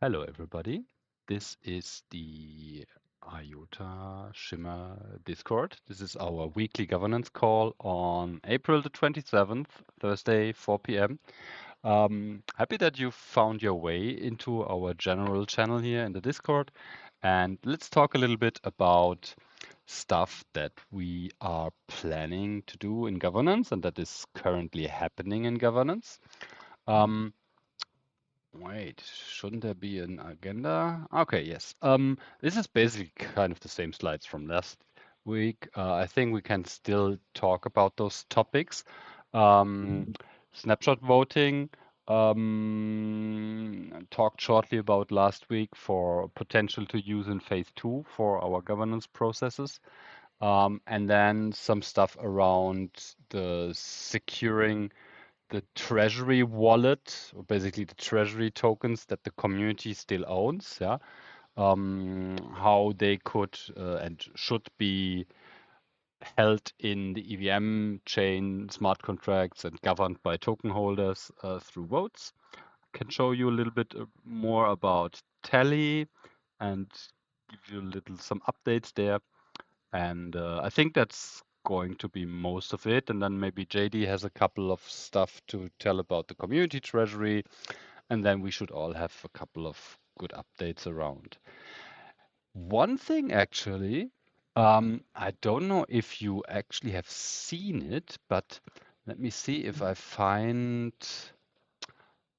Hello, everybody. This is the IOTA Shimmer Discord. This is our weekly governance call on April the 27th, Thursday, 4 p.m. Happy that you found your way into our general channel here in the Discord. And let's talk a little bit about stuff that we are planning to do in governance and that is currently happening in governance. Um, Wait, shouldn't there be an agenda? Okay, yes. This is basically kind of the same slides from last week. I think we can still talk about those topics. Snapshot voting, talked shortly about last week for potential to use in phase 2 for our governance processes. And then some stuff around the securing the treasury wallet, or basically the treasury tokens that the community still owns, yeah, how they could and should be held in the EVM chain, smart contracts, and governed by token holders through votes. I can show you a little bit more about Tally and give you a little some updates there. And I think that's going to be most of it. And then maybe JD has a couple of stuff to tell about the community treasury. And then we should all have a couple of good updates around. One thing actually, I don't know if you actually have seen it, but let me see if I find,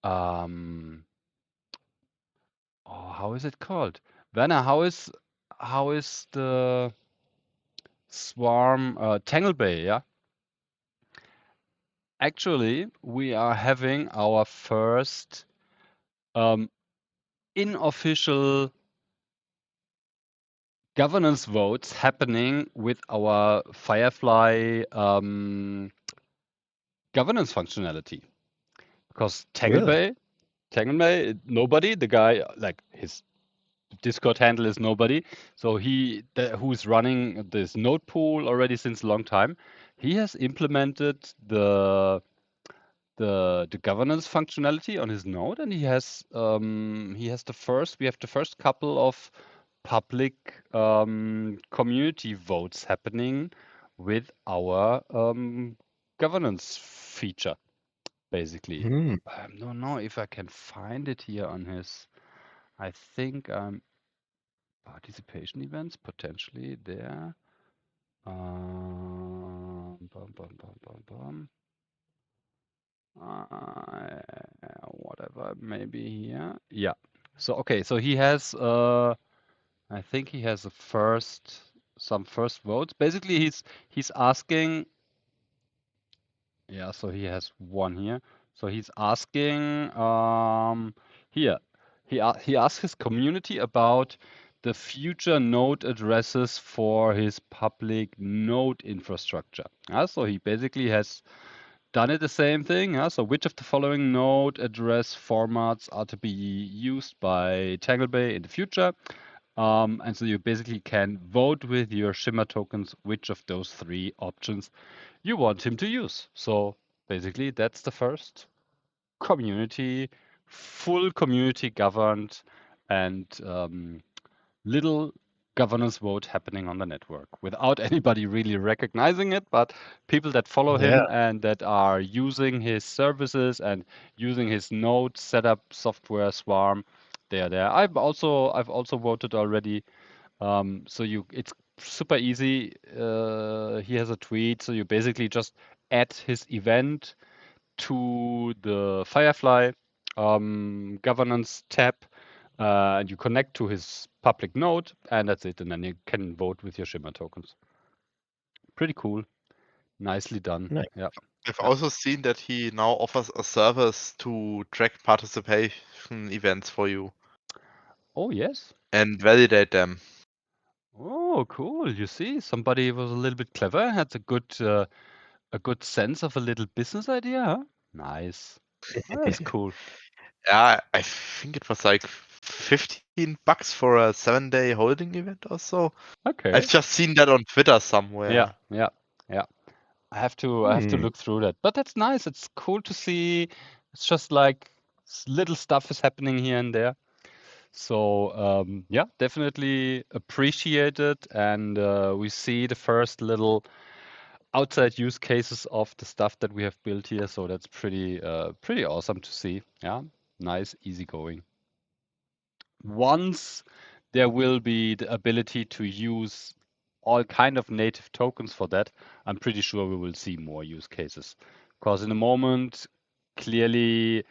um, oh, how is it called? Werner, how is the Swarm Tangle Bay, yeah? Actually, we are having our first unofficial governance votes happening with our Firefly governance functionality. Because Really? Tangle Bay, nobody, the guy, like his Discord handle is nobody. So who's running this node pool already since a long time, he has implemented the governance functionality on his node, and he has we have the first couple of public community votes happening with our governance feature, basically. Hmm. I don't know if I can find it here on his. I think participation events potentially there. Bum, bum, bum, bum, bum. Whatever, maybe here. Yeah. So okay, so he has I think he has some first votes. Basically he's asking, yeah, so he has one here. So he's asking here. He asks his community about the future node addresses for his public node infrastructure. So he basically has done it the same thing. So which of the following node address formats are to be used by TangleBay in the future? And so you basically can vote with your Shimmer tokens which of those three options you want him to use. So basically that's the first community, full community governed and little governance vote happening on the network without anybody really recognizing it, but people that follow him Yeah. and that are using his services and using his node setup software Swarm, they are there. I've also voted already. It's super easy. He has a tweet, so you basically just add his event to the Firefly governance tab, and you connect to his public node, and that's it. And then you can vote with your Shimmer tokens. Pretty cool. Nicely done. Nice. Yeah. I've Yeah. also seen that he now offers a service to track participation events for you Oh, yes. and validate them. Oh, cool. You see, somebody was a little bit clever, had a good sense of a little business idea, huh? Nice. Oh, that's cool. Yeah, I think it was like $15 for a 7-day holding event or so. I've Okay. just seen that on Twitter Yeah, somewhere. yeah, yeah. I have to Hmm. look through that. But that's nice. It's cool to see. It's just like little stuff is happening here and there. So yeah, definitely appreciate it, and we see the first little outside use cases of the stuff that we have built here. So that's pretty awesome to see. Yeah, nice, easy going. Once there will be the ability to use all kind of native tokens for that, I'm pretty sure we will see more use cases. Because in the moment, clearly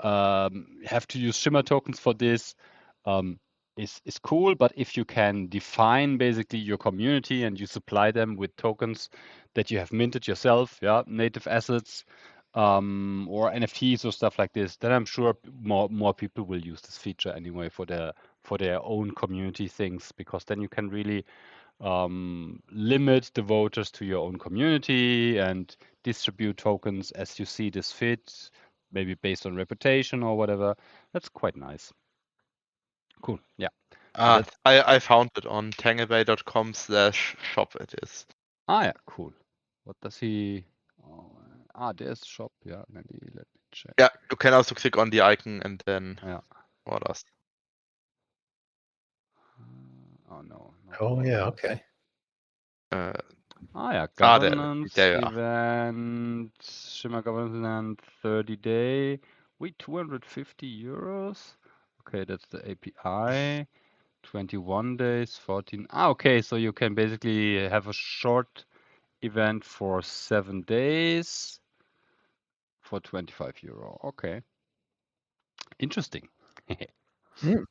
have to use Shimmer tokens for this um, is cool. But if you can define basically your community and you supply them with tokens that you have minted yourself, yeah, native assets or NFTs or stuff like this, then I'm sure more people will use this feature anyway for their own community things, because then you can really limit the voters to your own community and distribute tokens as you see this fit, maybe based on reputation or whatever. That's quite nice. Cool. Yeah. So Ah, that's I found it on tanglebay.com/shop it is. yeah, cool. What does he? Oh, there's shop. Yeah, maybe let me check. Yeah, you can also click on the icon and then Yeah. orders. Oh no, not Oh all. yeah, okay. Uh, Yeah, there, governance there you are. event, Shimmer governance event, 30 day. Wait, 250 euros. Okay, that's the API. 21 days, 14. Okay, so you can basically have a short event for 7 days for 25 euro. Okay, interesting. Mm,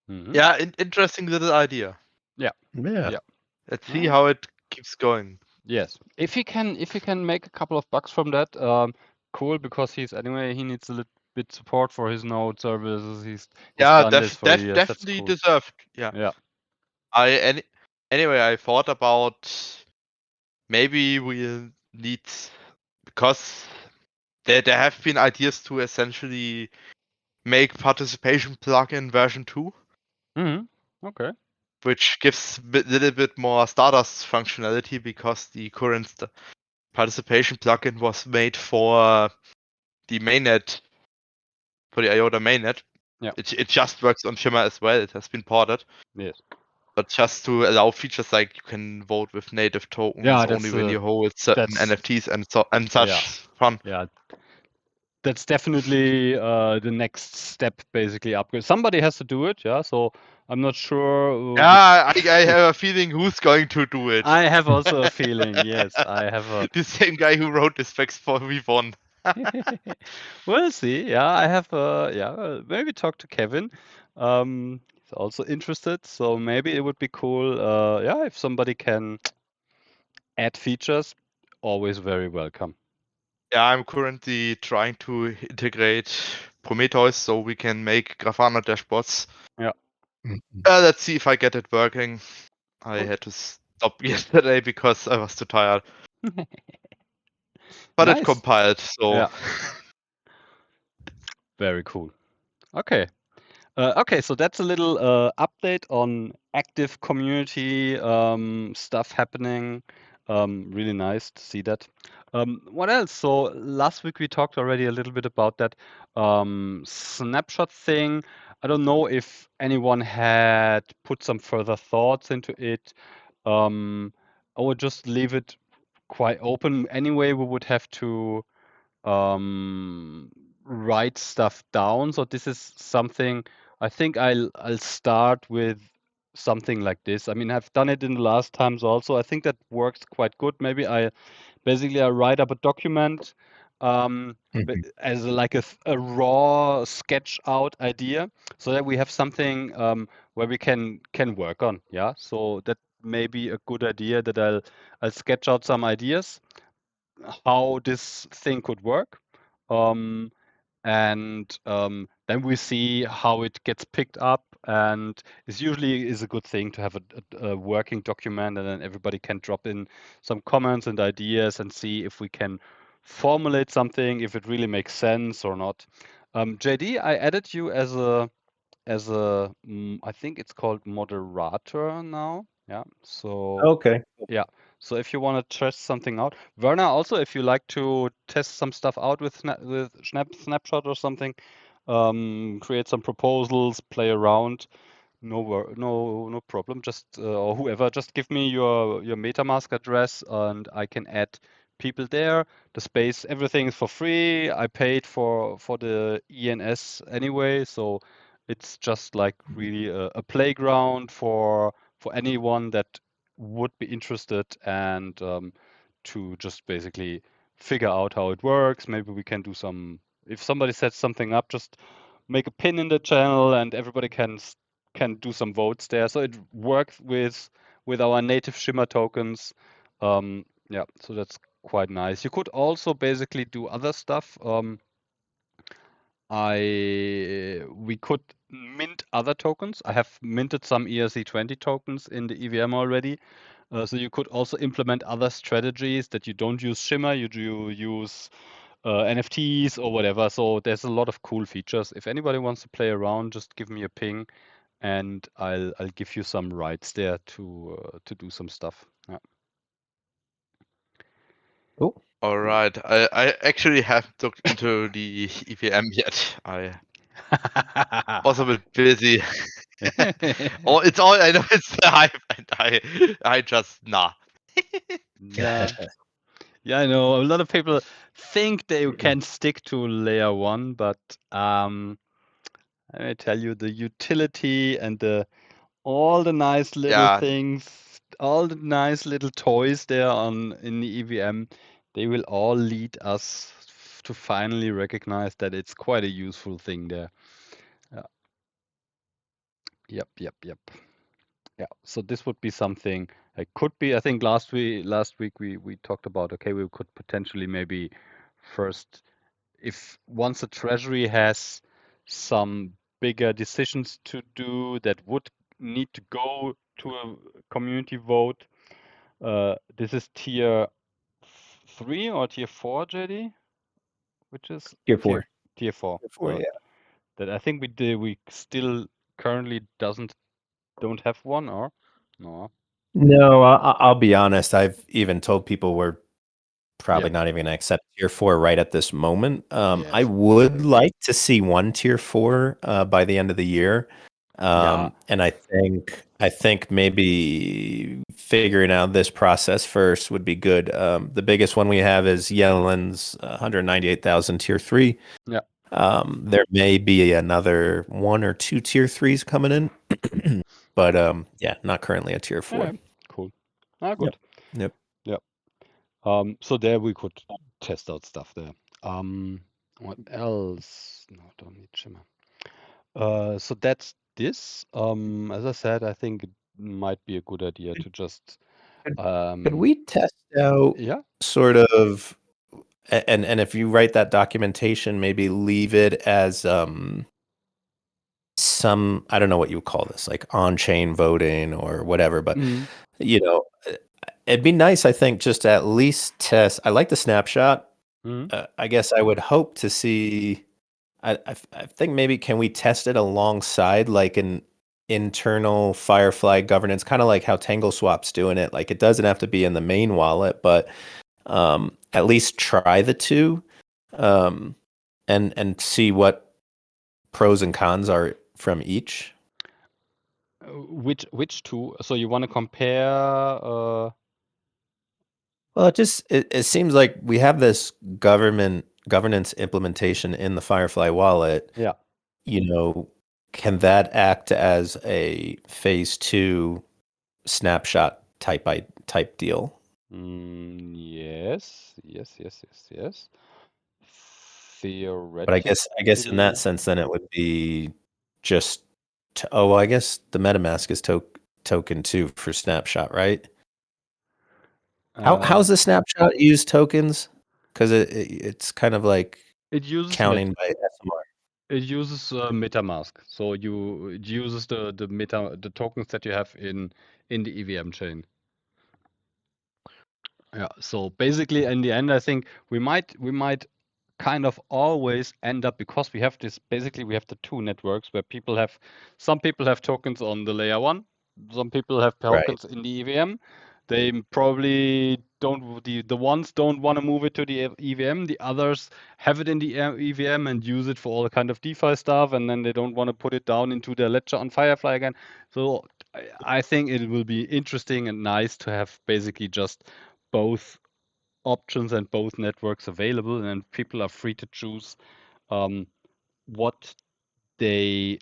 hmm Yeah, interesting little idea. Yeah, yeah. yeah. Let's see Ah, how it keeps going. yes. If he can make a couple of bucks from that, cool, because he needs a little bit support for his node services. He's Yeah, done this for years. That's definitely cool. deserved. Yeah. Yeah. Anyway, I thought about maybe we'll need, because there have been ideas to essentially make participation plugin version 2, hmm Okay. which gives a little bit more Stardust functionality, because the current participation plugin was made for the mainnet, for the IOTA mainnet. Yeah. It just works on Shimmer as well. It has been ported, Yes. but just to allow features like you can vote with native tokens Yeah. only when you hold certain That's NFTs and yeah. such fun. Yeah. That's definitely the next step, basically upgrade. Somebody has to do it, yeah. So I'm not sure Yeah, I have a feeling who's going to do it. I have also a feeling. Yes, I have a. The same guy who wrote the specs for V1. We'll see. Yeah, I have a. Yeah, maybe talk to Kevin. He's also interested, so maybe it would be cool. Yeah, if somebody can add features, always very welcome. Yeah, I'm currently trying to integrate Prometheus so we can make Grafana dashboards. Yeah, Mhm. Let's see if I get it working. I cool. had to stop yesterday because I was too tired. But it Nice. compiled, so Yeah, very cool. Okay. Okay, so that's a little update on active community stuff happening. Really nice to see that. What else? So last week we talked already a little bit about that snapshot thing. I don't know if anyone had put some further thoughts into it. I would just leave it quite open. Anyway, we would have to write stuff down. So this is something I think I'll start with something like this. I mean, I've done it in the last times also. I think that works quite good. Maybe I write up a document Mhm. as like a raw sketch out idea, so that we have something where we can work on. Yeah, so that may be a good idea that I'll sketch out some ideas how this thing could work. Um, and then we see how it gets picked up. And it's usually is a good thing to have a working document, and then everybody can drop in some comments and ideas and see if we can formulate something, if it really makes sense or not. JD, I added you as a I think it's called moderator now. Yeah. So Okay. yeah. So if you want to test something out, Werner, also if you like to test some stuff out with Snapshot or something, create some proposals, play around. No problem. Just or whoever, just give me your MetaMask address, and I can add people there. The space, everything is for free. I paid for the ENS anyway, so it's just like really a playground for anyone that would be interested, and to just basically figure out how it works. Maybe we can do some. If somebody sets something up, just make a pin in the channel, and everybody can do some votes there. So it works with our native Shimmer tokens. Yeah, so that's quite nice. You could also basically do other stuff. We could mint other tokens. I have minted some ERC20 tokens in the EVM already. So you could also implement other strategies that you don't use Shimmer, you do use NFTs or whatever. So there's a lot of cool features. If anybody wants to play around, just give me a ping, and I'll give you some rights there to do some stuff. Yeah. Cool. All right. I actually haven't looked into the EVM yet. I was a bit busy. Oh, it's all I know. It's the hype, and I just nah. Yeah. Yeah, I know. A lot of people think they can stick to layer one, but let me tell you, the utility and all the nice little Yeah, things, all the nice little toys there in the EVM, they will all lead us to finally recognize that it's quite a useful thing there. Yeah. Yep. Yeah. So this would be something. It could be. I think last week we talked about, okay, we could potentially maybe first, if once the treasury has some bigger decisions to do that would need to go to a community vote. This is tier 3 or tier 4, JD? Which is Tier 4. tier 4. Tier 4, yeah. That I think we still currently don't have one, or no? No, I'll be honest. I've even told people we're probably Yep. not even going to accept tier 4 right at this moment. I Yes. would like to see one tier 4 by the end of the year. Yeah. And I think maybe figuring out this process first would be good. The biggest one we have is Yellen's 198,000 tier 3. Yeah. There may be another one or two tier 3s coming in, but yeah, not currently a tier 4. Yeah. Cool. Good. Yep. Yep. So there we could test out stuff there. What else? No, don't need Shimmer. So that's this. As I said, I think it might be a good idea to just Could we test out yeah. sort of, and if you write that documentation, maybe leave it as some, I don't know what you would call this, like on-chain voting or whatever, but Mm, you know, it'd be nice, I think, just to at least test. I like the snapshot. mm, I guess I would hope to see. I think maybe can we test it alongside like an internal Firefly governance, kind of like how TangleSwap's doing it. Like it doesn't have to be in the main wallet, but at least try the two, and see what pros and cons are from each. which two? So you want to compare? Well, it seems like we have this governance implementation in the Firefly wallet. Yeah. You know, can that act as a phase 2 snapshot type deal? Yes. But I guess in that Theoretically. sense, then it would be just oh, well, I guess the MetaMask is token 2 for snapshot, right? How's the snapshot use tokens? Because it's kind of like It uses counting by SMR. It uses MetaMask, so it uses the tokens that you have in the EVM chain. Yeah. So basically, in the end, I think we might kind of always end up, because we have this. Basically, we have the two networks where some people have tokens on the layer one, some people have Right. tokens in the EVM. They probably the ones don't want to move it to the EVM, the others have it in the EVM and use it for all kind of DeFi stuff, and then they don't want to put it down into their ledger on Firefly again. So I think it will be interesting and nice to have basically just both options and both networks available, and people are free to choose what they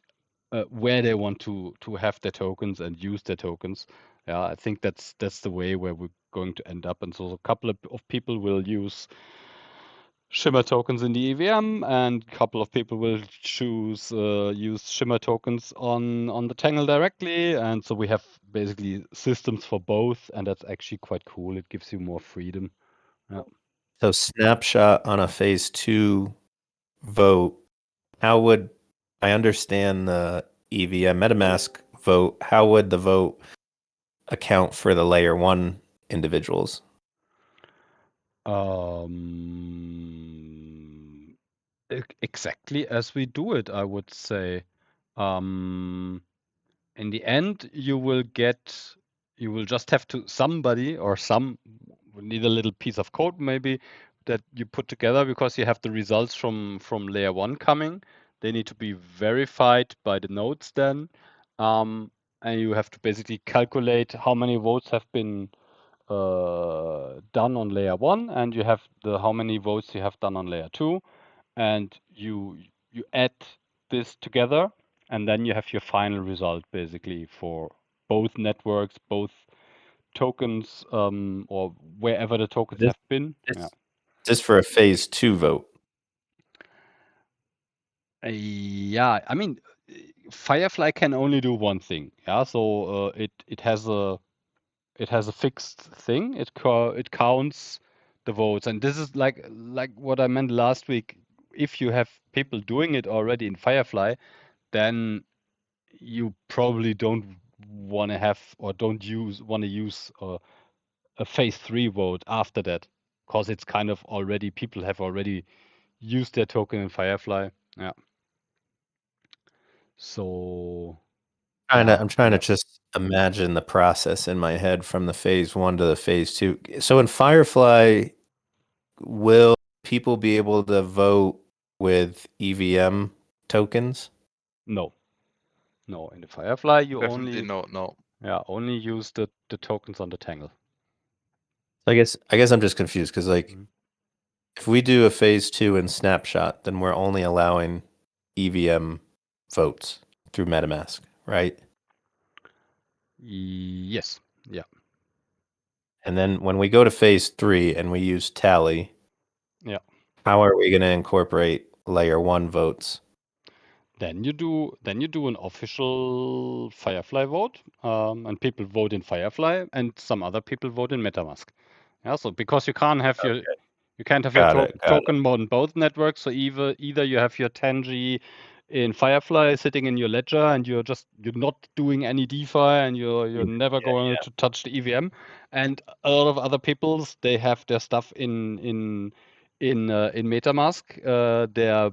where they want to have their tokens and use their tokens. Yeah, I think that's the way where we're going to end up. And so a couple of people will use Shimmer tokens in the EVM, and a couple of people will choose use Shimmer tokens on the Tangle directly. And so we have basically systems for both, and that's actually quite cool. It gives you more freedom. Yeah. So snapshot on a phase 2 vote, how would I understand the EVM MetaMask vote? How would the vote account for the layer 1 individuals? Exactly as we do it, I would say. In the end, you will just have to somebody or some will need a little piece of code maybe that you put together because you have the results from layer 1 coming. They need to be verified by the nodes then, and you have to basically calculate how many votes have been done on layer 1, and you have how many votes you have done on layer 2, and you add this together, and then you have your final result basically for both networks, both tokens, or wherever the tokens This, have been. this, Yeah. this for a phase 2 vote. Yeah, I mean, Firefly can only do one thing. Yeah, so it has a fixed thing. It counts the votes, and this is like what I meant last week. If you have people doing it already in Firefly, then you probably don't want to have or don't want to use a phase 3 vote after that, because it's kind of already people have already used their token in Firefly. Yeah. So I'm trying to just imagine the process in my head from the phase 1 to the phase 2. So in Firefly, will people be able to vote with EVM tokens? no, in the Firefly you Definitely only no. only use the tokens on the Tangle. I guess I'm just confused because Mhm. if we do a phase 2 in Snapshot, then we're only allowing EVM votes through MetaMask, right? Yes. Yeah. And then when we go to phase 3 and we use Tally, Yeah. how are we going to incorporate layer 1 votes? Then you do an official Firefly vote, and people vote in Firefly, and some other people vote in MetaMask. Yeah, so because you can't have your Got it. token on both networks, so either you have your 10G in Firefly sitting in your ledger, and you're not doing any DeFi, and you're never going to touch the EVM, and a lot of other people's they have their stuff in MetaMask. They're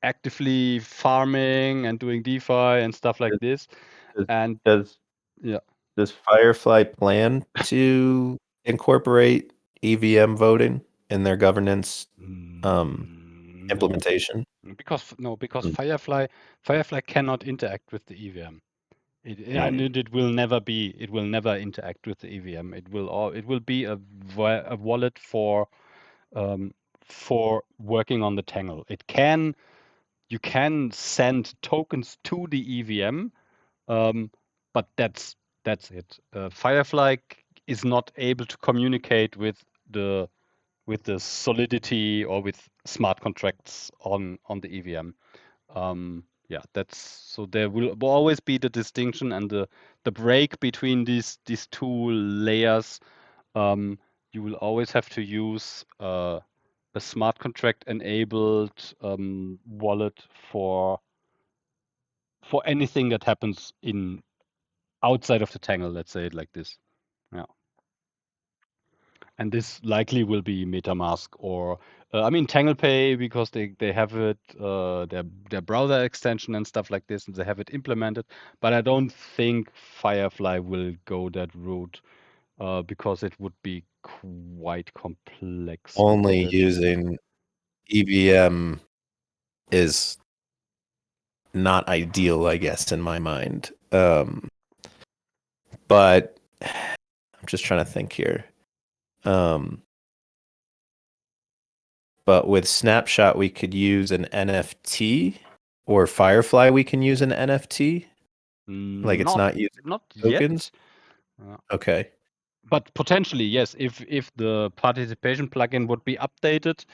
actively farming and doing DeFi and stuff like this. Does, And does yeah, does Firefly plan to incorporate EVM voting in their governance no, implementation? because Mm, Firefly cannot interact with the EVM. And mm. it will never interact with the EVM. It will be a wallet for working on the Tangle. You can send tokens to the EVM, but that's it. Firefly is not able to communicate with the Solidity or with smart contracts on the EVM. Yeah, so there will always be the distinction and the break between these two layers. You will always have to use a smart contract enabled wallet for anything that happens in outside of the Tangle, let's say it like this. Yeah. And this likely will be MetaMask or I mean TanglePay, because they have it their browser extension and stuff like this, and they have it implemented. But I don't think Firefly will go that route. because it would be quite complex Only without it. using EVM is not ideal, I guess, in my mind. But I'm just trying to think here. But with Snapshot, we could use an NFT, or Firefly, we can use an NFT. Like it's Not not using not tokens. yet. Okay. But potentially, yes, if the participation plugin would be updated,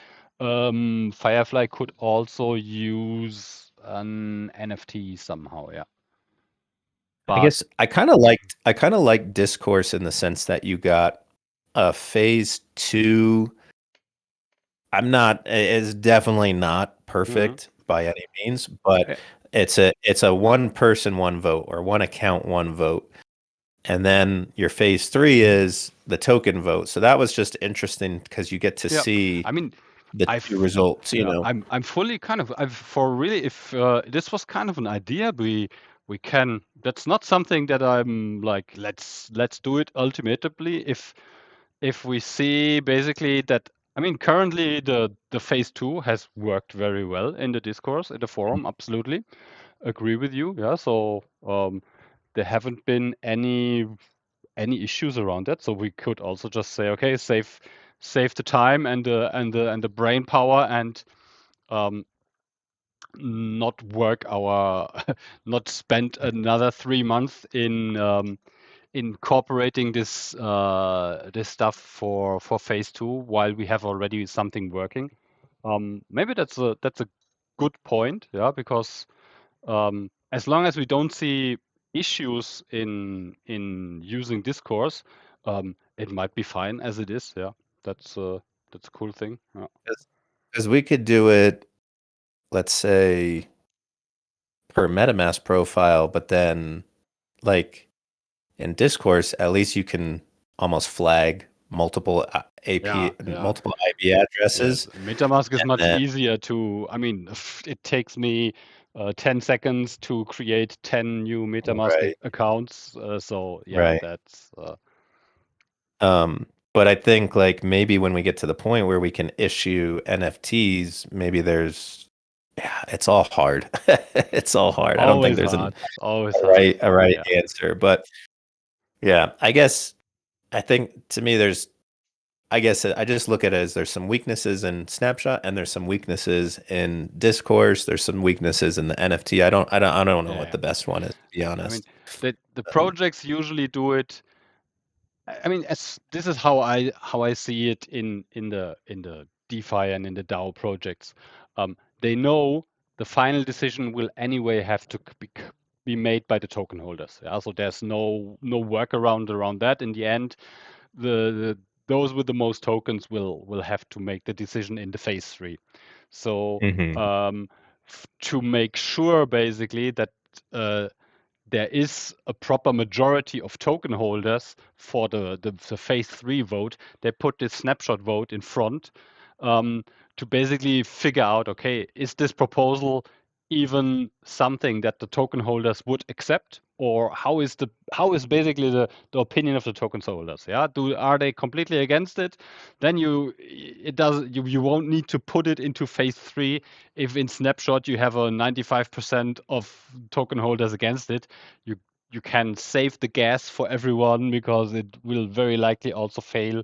Firefly could also use an NFT somehow, yeah. I But guess I kind of like Discourse in the sense that you got a phase 2. It's definitely not mhm. perfect by any means, but Yeah, it's a one person, one vote, or one account, one vote. And then your phase 3 is the token vote. So that was just interesting because you get to yeah. see I mean, the two I've results, you yeah, know. I'm fully kind of I've for really if this was kind of an idea we can that's not something that I'm like let's do it ultimately if we see basically that I mean currently the phase 2 has worked very well in the discourse in the forum, absolutely agree with you, yeah. So there haven't been any issues around that, so we could also just say okay, save the time and the brain power and um, not work our not spend another 3 months in incorporating this stuff for phase 2 while we have already something working. Maybe that's a good point, yeah, because as long as we don't see issues in using discourse, it might be fine as it is. Yeah, that's a cool thing. Yeah. Because we could do it, let's say, per MetaMask profile, but then like in Discourse, at least you can almost flag multiple Yeah, AP, yeah. multiple IP Yes, addresses, MetaMask is and much then easier to. I mean, it takes me 10 seconds to create 10 new MetaMask right, accounts. So yeah, right. that's But I think like maybe when we get to the point where we can issue NFTs, maybe yeah, it's all hard. It's all hard. I don't think always there's hard. Always a hard. right Yeah. answer. But yeah, I think to me I guess I just look at it as there's some weaknesses in Snapshot and there's some weaknesses in Discourse. There's some weaknesses in the NFT. I don't know what Yeah. the best one is, to be I mean, honest. the Um, projects usually do it. I mean, as this is how I see it in the DeFi and in the DAO projects. They know the final decision will anyway have to be made by the token holders. Yeah, so there's no workaround around that. In the end, the those with the most tokens will have to make the decision in the phase 3. So mhm. to make sure basically that uh, there is a proper majority of token holders for the phase 3 vote, they put this snapshot vote in front um, to basically figure out, okay, is this proposal even something that the token holders would accept, or how is basically the opinion of the token holders? Yeah, are they completely against it? Then you won't need to put it into phase 3 if in snapshot you have a 95% of token holders against it. you you can save the gas for everyone because it will very likely also fail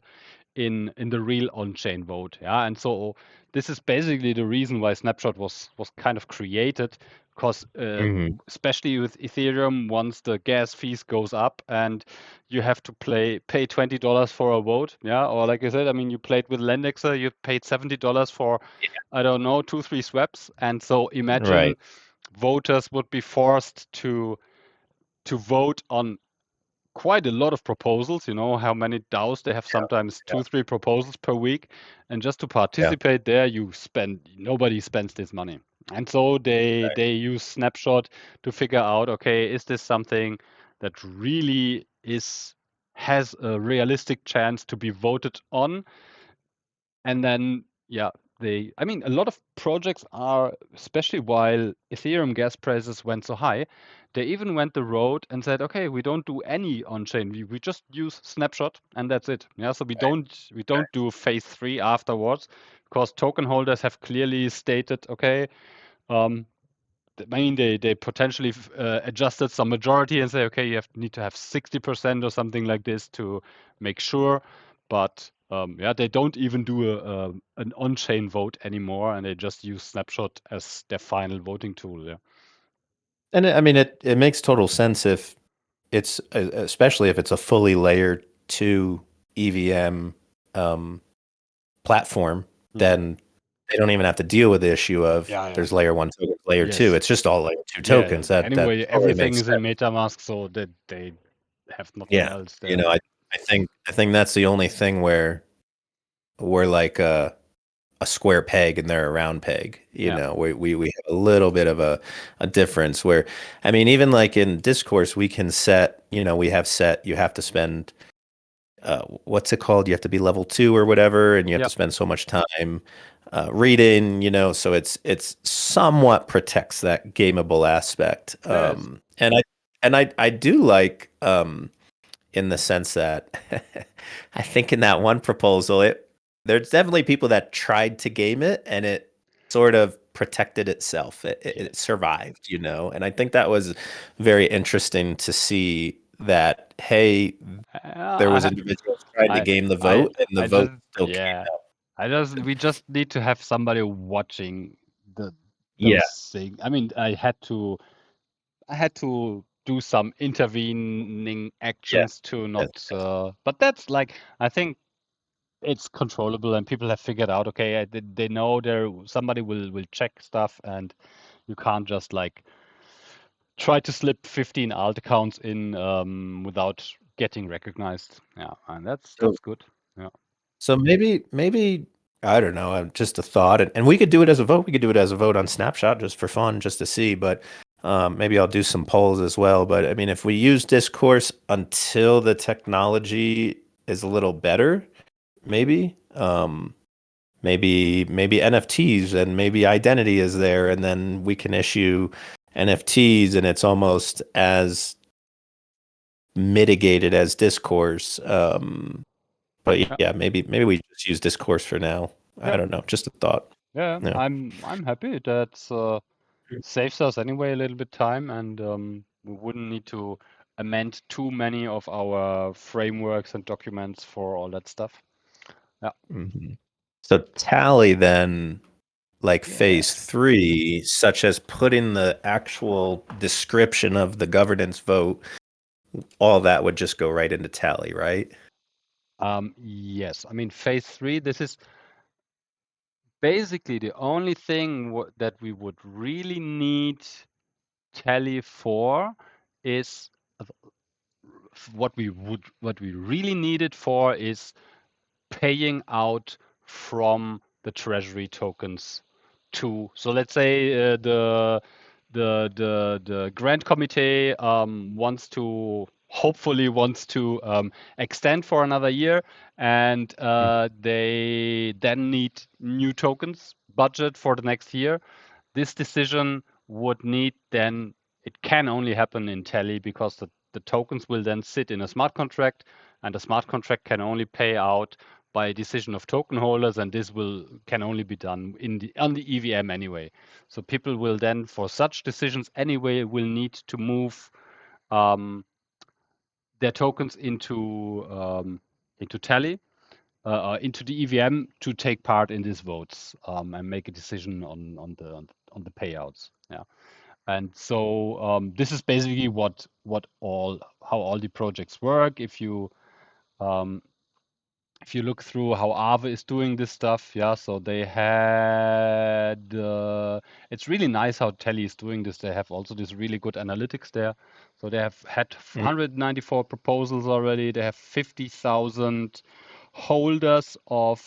in the real on-chain vote. Yeah, and so this is basically the reason why Snapshot was kind of created, because Mhm. especially with Ethereum, once the gas fees goes up and you have to pay $20 for a vote, yeah, or like I said, I mean, you played with Lendexer, you paid $70 for I don't know 2-3 swaps, and so imagine Right. voters would be forced to vote on quite a lot of proposals. You know how many DAOs they have, sometimes Yeah. 2-3 proposals per week, and just to Yeah. participate there, nobody spends this money, and so they use Snapshot to figure out, okay, is this something that really has a realistic chance to be voted on, and then yeah. I mean, a lot of projects are, especially while Ethereum gas prices went so high, they even went the road and said, okay, we don't do any on-chain. We just use snapshot and that's it. Yeah, so we don't do phase 3 afterwards, because token holders have clearly stated, okay, I mean, they potentially adjusted some majority and say, okay, you need to have 60% or something like this to make sure. But yeah, they don't even do an on-chain vote anymore, and they just use Snapshot as their final voting tool. Yeah. And I mean, it makes total sense if it's especially if it's a fully layer 2 EVM platform, then they don't even have to deal with the issue of Yeah, yeah. there's layer 1 tokens, layer 2. Yes. It's just all layer 2 Yeah, tokens. yeah. That Anyway, totally everything makes is in sense. MetaMask, so that they have nothing Yeah, else there. you know, I think that's the only thing where we're like a square peg and they're a round peg. You Yeah. know, we have a little bit of a difference where, I mean, even like in discourse, we can set, you know, we have set, you have to spend, what's it called? You have to be level 2 or whatever, and you have to Yep. spend so much time reading, you know, so it's somewhat protects that gameable aspect. Yes. I do like, in the sense that I think in that one proposal, there's definitely people that tried to game it and it sort of protected itself. It Yes. survived, you know, and I think that was very interesting to see that, hey, there was individuals trying to game the vote and the I vote just, still came yeah. out. We just need to have somebody watching Yeah, those things. I mean, I had to do some intervening yeah, actions to not, yes. but that's like, I think it's controllable and people have figured out, okay, they know somebody will check stuff, and you can't just like try to slip 15 alt accounts in without getting recognized. Yeah, and that's So, good. Yeah. so maybe I don't know, just a thought, and we could do it as a vote. We could do it as a vote on Snapshot just for fun, just to see. But maybe I'll do some polls as well. But I mean, if we use discourse until the technology is a little better, maybe maybe NFTs and maybe identity is there, and then we can issue NFTs, and it's almost as mitigated as discourse. But Yeah. yeah, maybe we just use discourse for now. I Yeah. don't know, just a thought. Yeah. Yeah. I'm happy that saves us anyway a little bit time, and we wouldn't need to amend too many of our frameworks and documents for all that stuff. Yeah. Mhm. So tally then, like phase Yes. 3, such as put in the actual description of the governance vote, all that would just go right into tally, right? Yes. I mean, phase 3, this is basically the only thing that we would really need tally for is what we really need it for is paying out from the treasury tokens to. So let's say the grant committee hopefully wants to extend for another year, and they then need new tokens budget for the next year. This decision would need then, it can only happen in Tally, because the tokens will then sit in a smart contract, and the smart contract can only pay out by a decision of token holders, and this can only be done on the EVM anyway. So people will then, for such decisions anyway, will need to move their tokens into Tally, into the EVM, to take part in these votes and make a decision on the payouts. Yeah. And so this is basically how all the projects work. If you look through how Aave is doing this stuff, yeah, so they had, it's really nice how Tele is doing this. They have also this really good analytics there. So they have had 194 proposals already. They have 50,000 holders of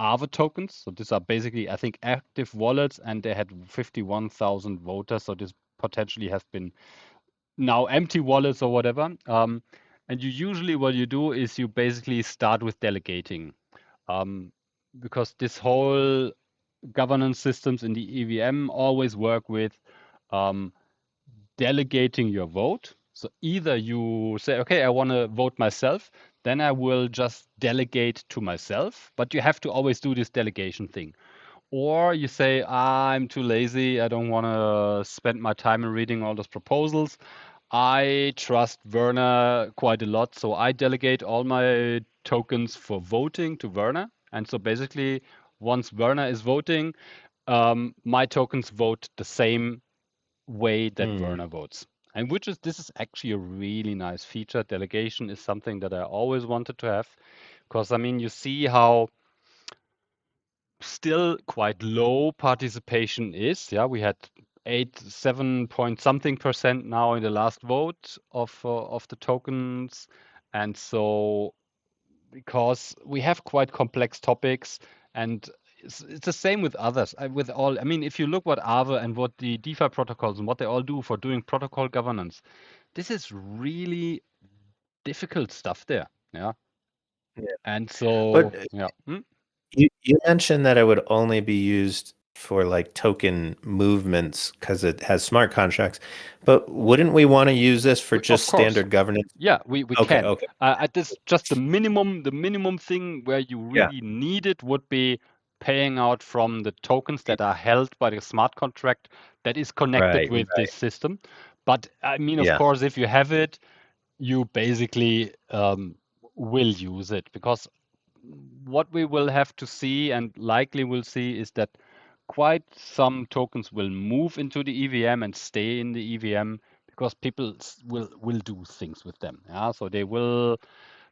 Aave tokens. So these are basically, I think, active wallets, and they had 51,000 voters. So this potentially has been now empty wallets or whatever. And And you usually what you do is you basically start with delegating, because this whole governance systems in the EVM always work with um, delegating your vote. So either you say, okay, I want to vote myself, then I will just delegate to myself, but you have to always do this delegation thing. Or you say, I'm too lazy, I don't want to spend my time in reading all those proposals. I trust Werner quite a lot, so I delegate all my tokens for voting to Werner. And so basically, once Werner is voting, my tokens vote the same way that Hmm. Werner votes. And this is actually a really nice feature. Delegation is something that I always wanted to have, because I mean, you see how still quite low participation is. Yeah, we had 7 point something percent now in the last vote of the tokens, and so because we have quite complex topics, and it's the same with others. With all, I mean, if you look what Aave and what the DeFi protocols and what they all do for doing protocol governance, this is really difficult stuff there. Yeah, Yeah. and so But yeah. you mentioned that it would only be used for like token movements because it has smart contracts. But wouldn't we want to use this for Of just course. standard governance? Yeah, we Okay, can. okay. At this, just the minimum thing where you Yeah. really need it would be paying out from the tokens that are held by the smart contract that is connected Right, with right. this system. But I mean, of Yeah. course, if you have it, you basically will use it, because what we will have to see and likely will see is that quite some tokens will move into the EVM and stay in the EVM because people will do things with them. Yeah, so they will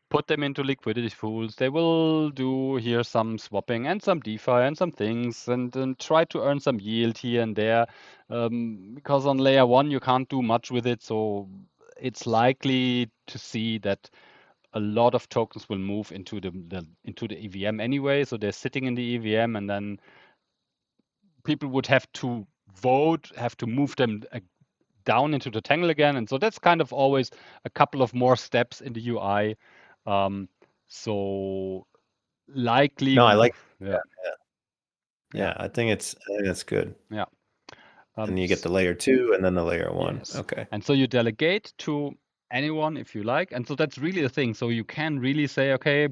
put them into liquidity pools. They will do here some swapping and some DeFi and some things, and try to earn some yield here and there. Because on layer one you can't do much with it, so it's likely to see that a lot of tokens will move into the EVM anyway. So they're sitting in the EVM, and then people would have to vote, have to move them down into the Tangle again. And so that's kind of always a couple of more steps in the UI. Um, so likely, No, I like yeah, that. yeah, Yeah, I think that's good. yeah. And you get the layer 2 and then the layer 1. Yes. Okay. And so you delegate to anyone if you like. And so that's really the thing. So you can really say, okay,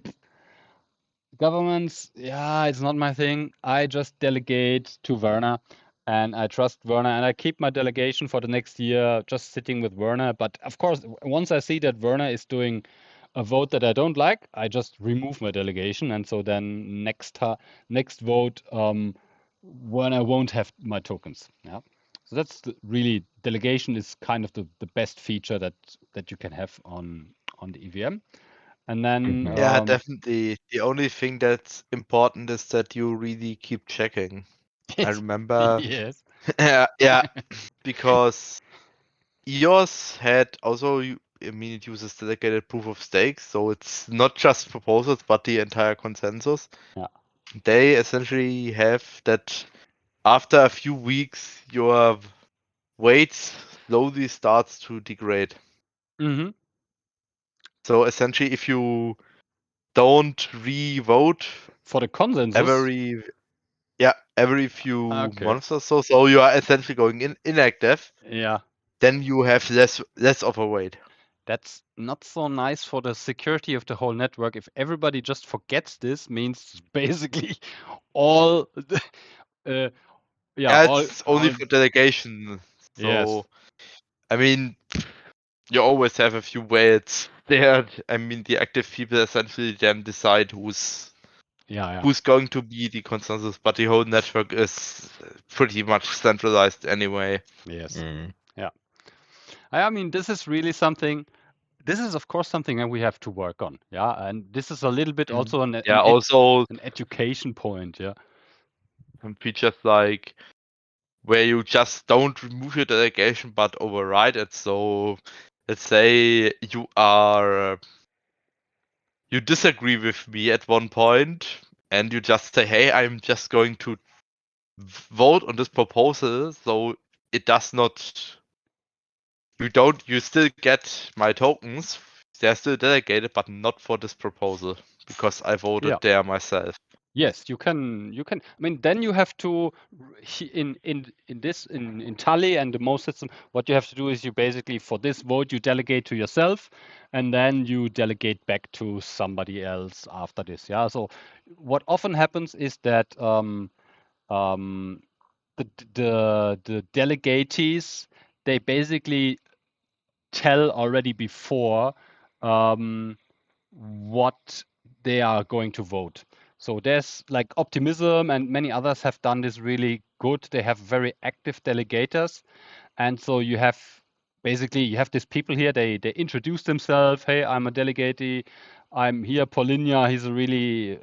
governments, yeah, it's not my thing. I just delegate to Werner, and I trust Werner, and I keep my delegation for the next year just sitting with Werner. But of course, once I see that Werner is doing a vote that I don't like, I just remove my delegation, and so then next vote, Werner won't have my tokens. Yeah. So that's really delegation is kind of the best feature that you can have on the EVM. And then Mhm. Yeah, definitely. The only thing that's important is that you really keep checking. I remember, yes. yeah, because EOS had also, I mean, it uses delegated proof of stake, so it's not just proposals, but the entire consensus. Yeah. They essentially have that after a few weeks, your weight slowly starts to degrade. Mm-hmm. So essentially, if you don't re-vote For the consensus. every few Okay. months or so, so you are essentially going inactive, Yeah. then you have less of a weight. That's not so nice for the security of the whole network. If everybody just forgets this, means basically all uh, yeah, Yeah, it's only all for delegation. yes. So I mean, you always have a few weights there. I mean, the active people essentially then decide Yeah, who's going to be the consensus, but the whole network is pretty much centralized anyway. yes. Mm. Yeah. I mean, this is really something. This is, of course, something that we have to work on. Yeah, and this is a little bit also Yeah, also an education point. Yeah. some features like where you just don't remove your delegation but override it. So let's say you disagree with me at one point and you just say, hey, I'm just going to vote on this proposal, so it does not you still get my tokens, They're still delegated, but not for this proposal because I voted Yeah. there myself. Yes, you can. I mean, then you have to in Tally and the Mo system. What you have to do is you basically for this vote you delegate to yourself, and then you delegate back to somebody else after this. Yeah. So what often happens is that um, the delegatees they basically tell already before what they are going to vote. So there's like optimism, and many others have done this really good. They have very active delegators, and so you have basically you have these people here. They introduce themselves. Hey, I'm a delegate. I'm here. Polinia. He's a really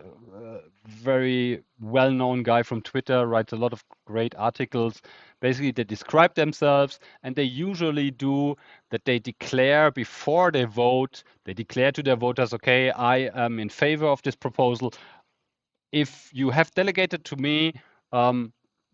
very well-known guy from Twitter. Writes a lot of great articles. Basically, they describe themselves, and they usually do that. They declare before they vote. They declare to their voters, "Okay, I am in favor of this proposal. If you have delegated to me,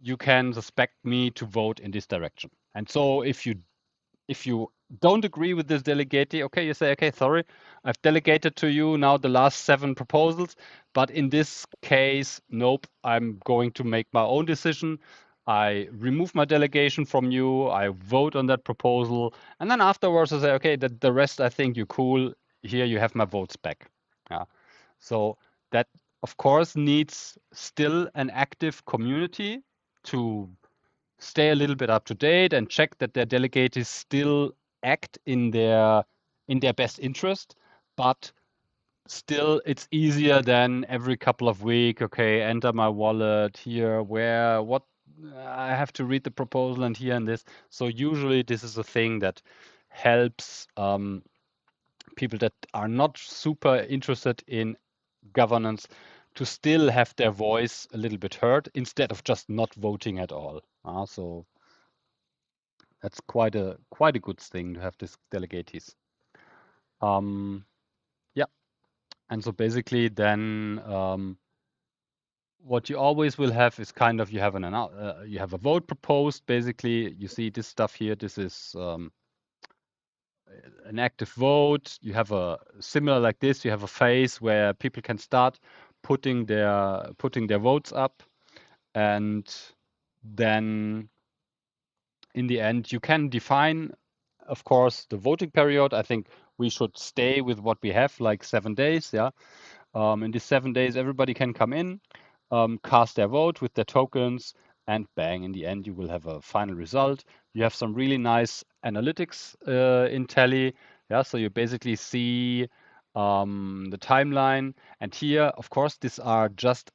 you can suspect me to vote in this direction." And so if you don't agree with this delegate, okay, you say, okay, sorry, I've delegated to you now the last 7 proposals, but in this case, nope, I'm going to make my own decision. I remove my delegation from you. I vote on that proposal, and then afterwards I say, okay, the rest I think you're cool. Here you have my votes back. Yeah. So that of course needs still an active community to stay a little bit up to date and check that their delegates still act in their best interest. But still, it's easier than every couple of weeks. Okay, enter my wallet here. Where what I have to read the proposal and here and this. So usually, this is a thing that helps people that are not super interested in governance to still have their voice a little bit heard instead of just not voting at all. So that's quite a good thing to have this delegates. Yeah, and so basically then what you always will have is kind of you have you have a vote proposed. Basically, you see this stuff here. This is an active vote. You have a similar like this. You have a phase where people can start putting their votes up, and then in the end you can define, of course, the voting period. I think we should stay with what we have, like 7 days. Yeah. In these 7 days, everybody can come in, cast their vote with their tokens, and bang, in the end, you will have a final result. You have some really nice analytics in Tally. Yeah, so you basically see the timeline. And here, of course, these are just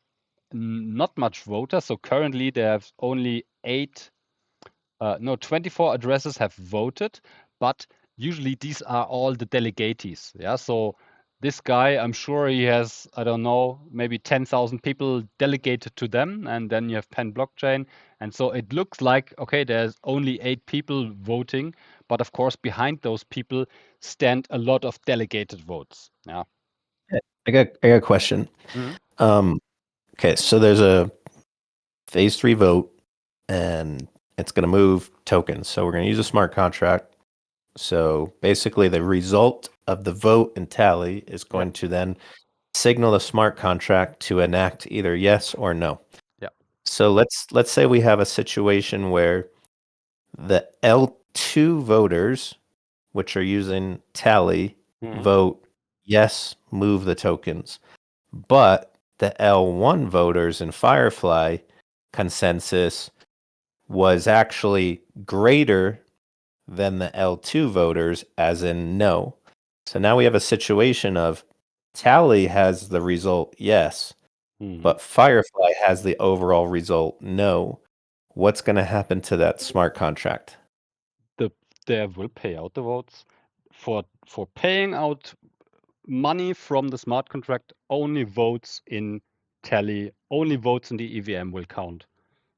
not much voters. So currently, there's only 24 addresses have voted, but usually these are all the delegates. Yeah, so this guy, I'm sure he has, I don't know, maybe 10,000 people delegated to them, and then you have Penn blockchain, and so it looks like okay, there's only 8 people voting, but of course behind those people stand a lot of delegated votes. Yeah. I got a question. Mhm. Okay, so there's a phase 3 vote, and it's going to move tokens. So we're going to use a smart contract. So basically, the result of the vote and tally is going to then signal the smart contract to enact either yes or no. Yeah. So let's say we have a situation where the L2 voters, which are using tally, Mhm. vote yes, move the tokens. But the L1 voters in Firefly consensus was actually greater than the L2 voters, as in no. So now we have a situation of Tally has the result yes, Mhm. but Firefly has the overall result no. What's going to happen to that smart contract? They will pay out the votes for paying out money from the smart contract. Only votes in Tally, only votes in the EVM will count.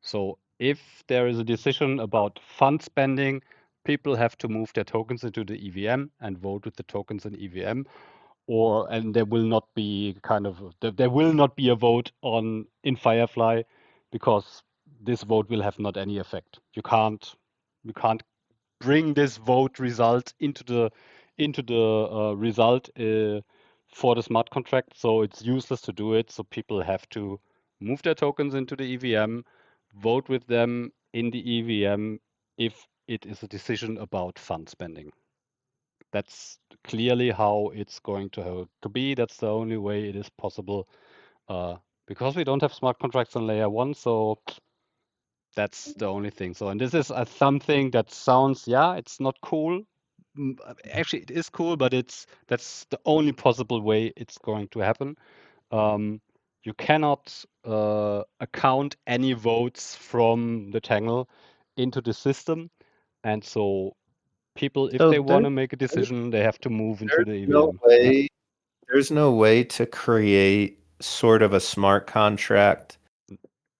So if there is a decision about fund spending, people have to move their tokens into the EVM and vote with the tokens in EVM, and there will not be there will not be a vote on in Firefly because this vote will have not any effect. You can't bring this vote result into into the result for the smart contract. So it's useless to do it. So people have to move their tokens into the EVM, vote with them in the EVM if it is a decision about fund spending. That's clearly how it's going to be. That's the only way it is possible because we don't have smart contracts on layer one. So that's the only thing. So, and this is something that sounds, yeah, it's not cool. Actually, it is cool, but that's the only possible way it's going to happen. You cannot account any votes from the Tangle into the system, and so people, if So they want to make a decision, they have to move into the EVM. Yeah. there's no way to create sort of a smart contract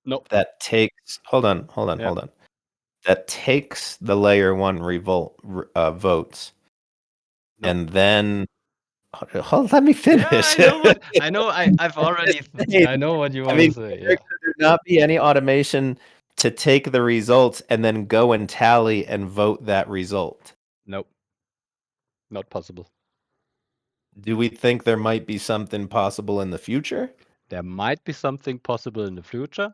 No. that takes, hold on. Yeah. That takes the layer one votes No. and then let me Yeah, finish. I know what I know. I've already. I know what you I want to mean, say. there Yeah. could not be any automation to take the results and then go and tally and vote that result. Nope. Not possible. Do we think there might be something possible in the future? There might be something possible in the future,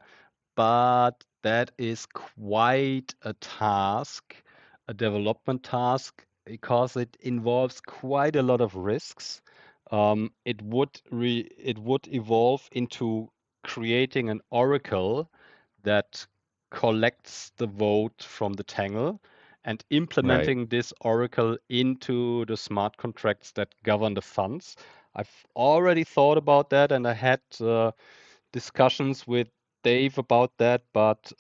but that is quite a task, a development task, because it involves quite a lot of risks. It would evolve into creating an oracle that collects the vote from the Tangle and implementing this oracle into the smart contracts that govern the funds. I've already thought about that, and I had discussions with Dave about that, but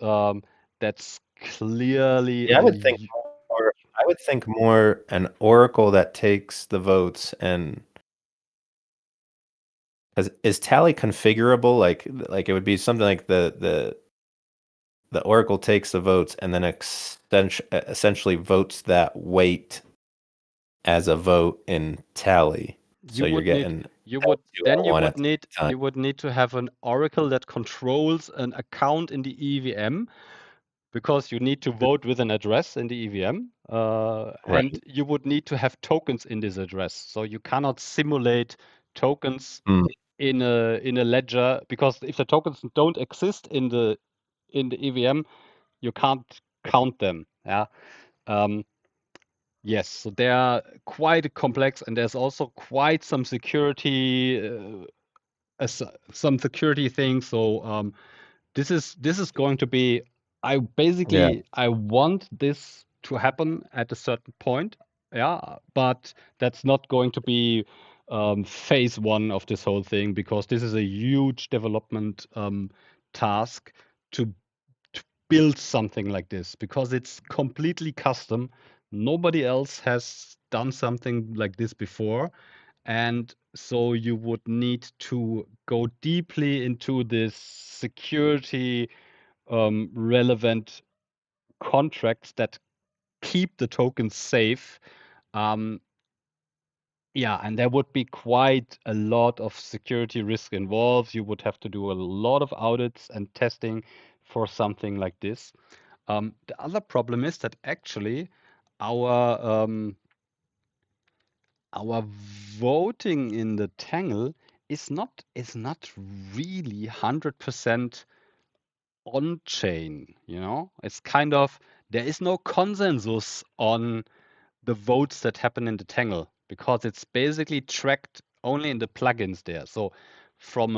that's clearly Yeah, a I would think more an oracle that takes the votes and is tally configurable? Like it would be something like the oracle takes the votes and then essentially votes that weight as a vote in tally. So you you're would need getting you would L2, then L1 at the same time. you would need to have an oracle that controls an account in the EVM because you need to vote with an address in the EVM, Right. and you would need to have tokens in this address. So you cannot simulate tokens Mm. in a ledger, because if the tokens don't exist in the EVM, you can't count them. Yeah. Yes, so they are quite complex, and there's also quite some security, some security things. So this is going to be. I want this to happen at a certain point. Yeah, but that's not going to be phase one of this whole thing, because this is a huge development task to build something like this, because it's completely custom. Nobody else has done something like this before. And so you would need to go deeply into this security relevant contracts that keep the tokens safe. Um, yeah, and there would be quite a lot of security risk involved. You would have to do a lot of audits and testing for something like this. The other problem is that actually our our voting in the Tangle is not really 100% on chain. You know, it's kind of, there is no consensus on the votes that happen in the Tangle, because it's basically tracked only in the plugins there. So from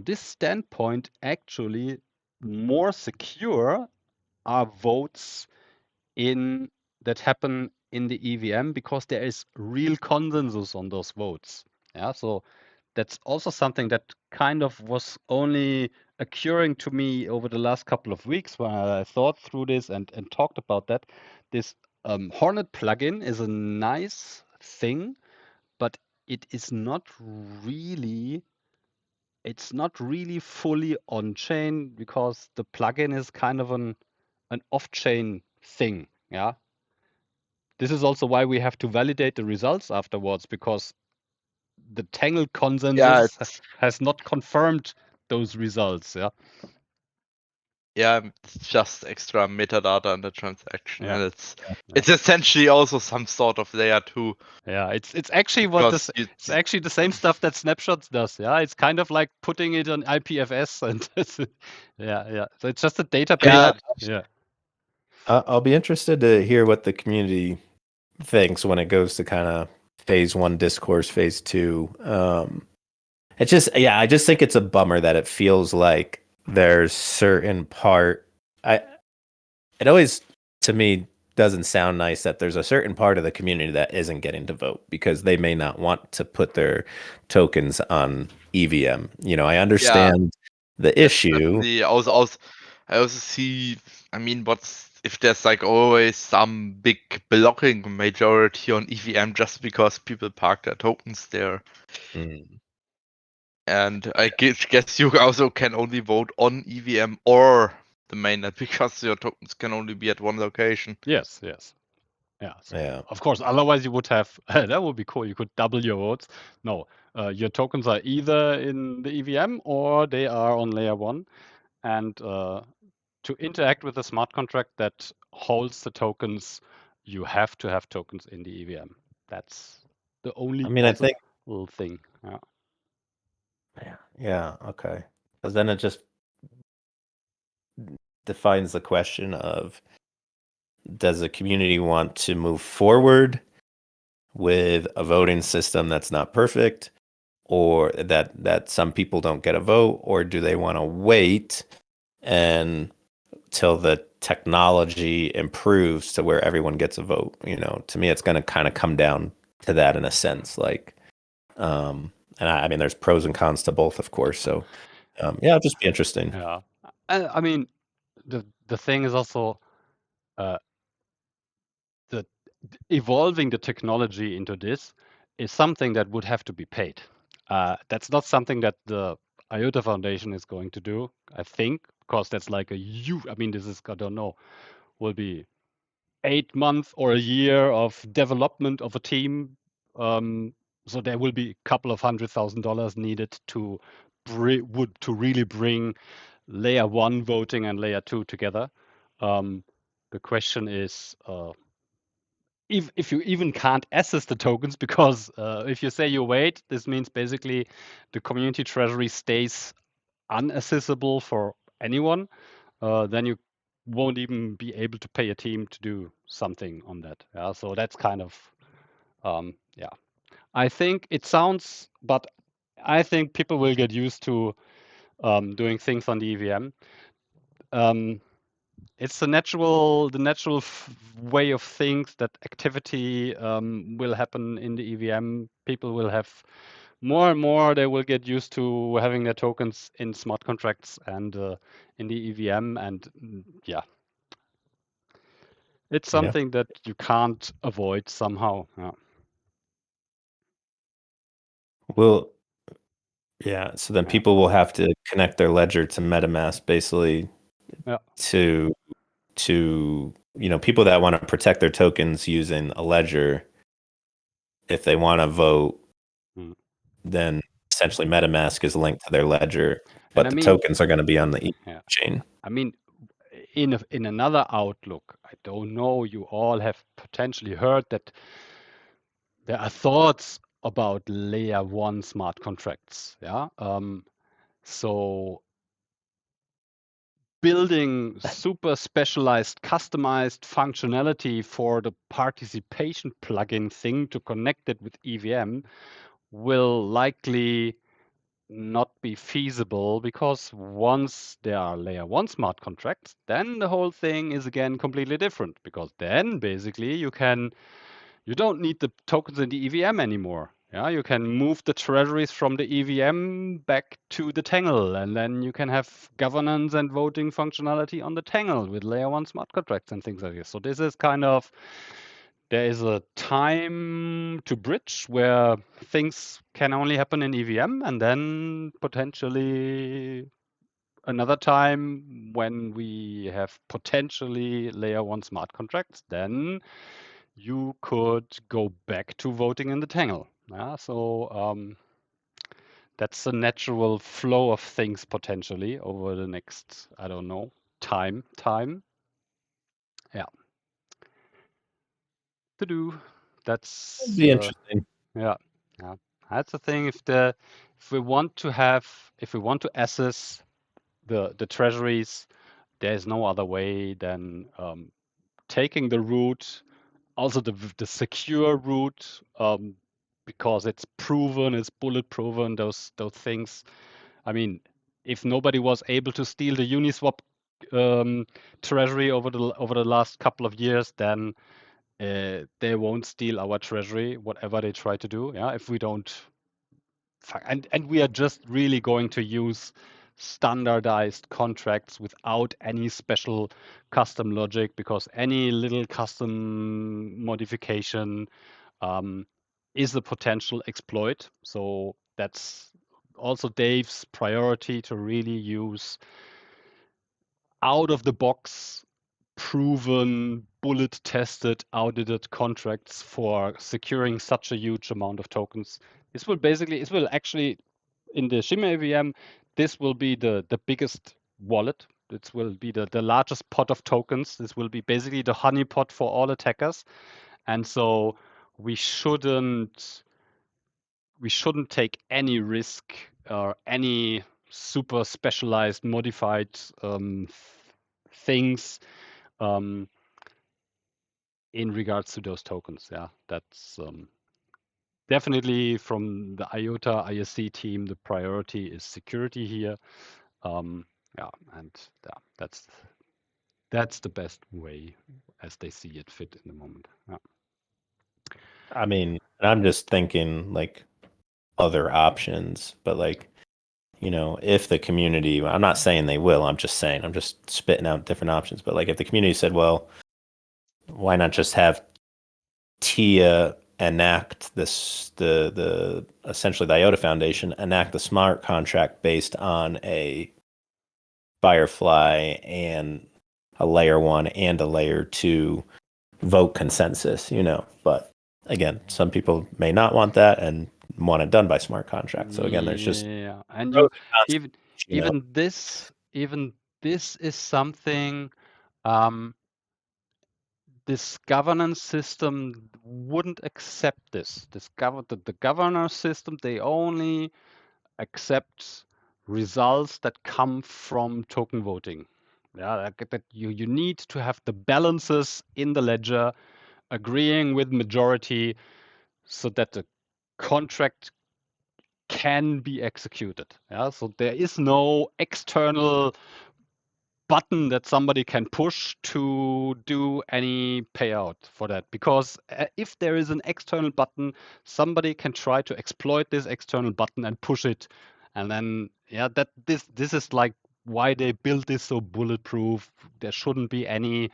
this standpoint, actually more secure are votes in that happen in the EVM, because there is real consensus on those votes. Yeah, so that's also something that kind of was only occurring to me over the last couple of weeks when I thought through this and talked about that. This Hornet plugin is a nice thing, but it is not really it's not really fully on chain, because the plugin is kind of an off-chain thing. Yeah. This is also why we have to validate the results afterwards, because the Tangle Yeah, consensus it's has not confirmed those results. Yeah. Yeah, it's just extra metadata in the transaction, Yeah. and it's essentially also some sort of layer 2. Yeah, it's actually Because it's actually the same stuff that Snapshots does. Yeah, it's kind of like putting it on IPFS, and yeah. So it's just a database. Yeah. I'll be interested to hear what the community thinks when it goes to kind of phase 1 discourse, phase 2. It's just, yeah, I just think it's a bummer that it feels like there's certain part. It always, to me, doesn't sound nice that there's a certain part of the community that isn't getting to vote because they may not want to put their tokens on EVM. I understand the issue. Definitely. I also see. I mean, what's if there's like always some big blocking majority on EVM just because people park their tokens there, Mm. and I guess you also can only vote on EVM or the mainnet because your tokens can only be at one location. Yes. Yeah. So Yeah. of course, otherwise you would have that would be cool. You could double your votes. No, your tokens are either in the EVM or they are on layer 1, and to interact with a smart contract that holds the tokens, you have to have tokens in the EVM. That's the only I mean, I also think, little thing. Yeah. yeah, okay. Because then it just defines the question of, does the community want to move forward with a voting system that's not perfect, or that some people don't get a vote, or do they want to wait and till the technology improves to where everyone gets a vote? To me, it's going to kind of come down to that in a sense. Like, and I mean, there's pros and cons to both, of course. So, yeah, it'll just be interesting. Yeah. I mean, the thing is also uh, the evolving the technology into this is something that would have to be paid. That's not something that the IOTA Foundation is going to do, I think, because that's like a huge. I mean, this is, I don't know, will be 8 months or a year of development of a team. So there will be a couple of $100,000 needed to really bring layer 1 voting and layer 2 together. The question is, if you even can't access the tokens, because if you say you wait, this means basically the community treasury stays unaccessible for anyone. Then you won't even be able to pay a team to do something on that. Yeah, so that's kind of yeah. I think it sounds, but I think people will get used to doing things on the EVM. It's the natural way of things that activity will happen in the EVM. People will have more and more. They will get used to having their tokens in smart contracts and in the EVM, and yeah, it's Yeah. something that you can't avoid somehow. Yeah. Well, yeah. So then Yeah. people will have to connect their ledger to MetaMask, basically, Yeah. to people that want to protect their tokens using a ledger. If they want to vote, Mm. then essentially MetaMask is linked to their ledger, And but I the mean, tokens are going to be on the yeah. chain. I mean, in another outlook, I don't know. You all have potentially heard that there are thoughts about layer 1 smart contracts. Yeah. So building super specialized, customized functionality for the participation plugin thing to connect it with EVM will likely not be feasible, because once there are layer 1 smart contracts, then the whole thing is again completely different, because then basically you don't need the tokens in the EVM anymore. Yeah, you can move the treasuries from the EVM back to the Tangle, and then you can have governance and voting functionality on the Tangle with layer 1 smart contracts and things like this. So this is kind of, there is a time to bridge where things can only happen in EVM, and then potentially another time when we have potentially layer 1 smart contracts, then you could go back to voting in the Tangle. Yeah, so that's the natural flow of things potentially over the next, I don't know, time. Yeah. To do. That's It'd be interesting. yeah. That's the thing. If we want to assess the treasuries, there's no other way than taking the route, also the secure route, because it's proven, it's bullet proven. Those things. I mean, if nobody was able to steal the Uniswap treasury over the last couple of years, then they won't steal our treasury, whatever they try to do. Yeah, if we don't, and we are just really going to use standardized contracts without any special custom logic, because any little custom modification is a potential exploit. So that's also Dave's priority, to really use out of the box, proven, bullet tested, audited contracts for securing such a huge amount of tokens. This will actually, in the Shimmer AVM, this will be the biggest wallet. This will be the largest pot of tokens. This will be basically the honeypot for all attackers. And so we shouldn't take any risk or any super specialized modified things in regards to those tokens. Yeah, that's definitely from the IOTA ISC team. The priority is security here. Yeah, and yeah, that's the best way as they see it fit in the moment. Yeah. I mean, I'm just thinking like other options, but like, you know, if the community, I'm not saying they will, I'm just spitting out different options. But like if the community said, well, why not just have TIA enact the essentially the IOTA Foundation enact the smart contract based on a Firefly and a layer 1 and a layer 2 vote consensus, you know. But again, some people may not want that and want it done by smart contract. So again, there's just and pros you and cons, even you know? even this is something this governance system wouldn't accept this. The governance system, they only accept results that come from token voting. Yeah, that you need to have the balances in the ledger agreeing with majority so that the contract can be executed. Yeah, so there is no external button that somebody can push to do any payout for that, because if there is an external button, somebody can try to exploit this external button and push it, and then yeah, that this is like why they built this so bulletproof. There shouldn't be any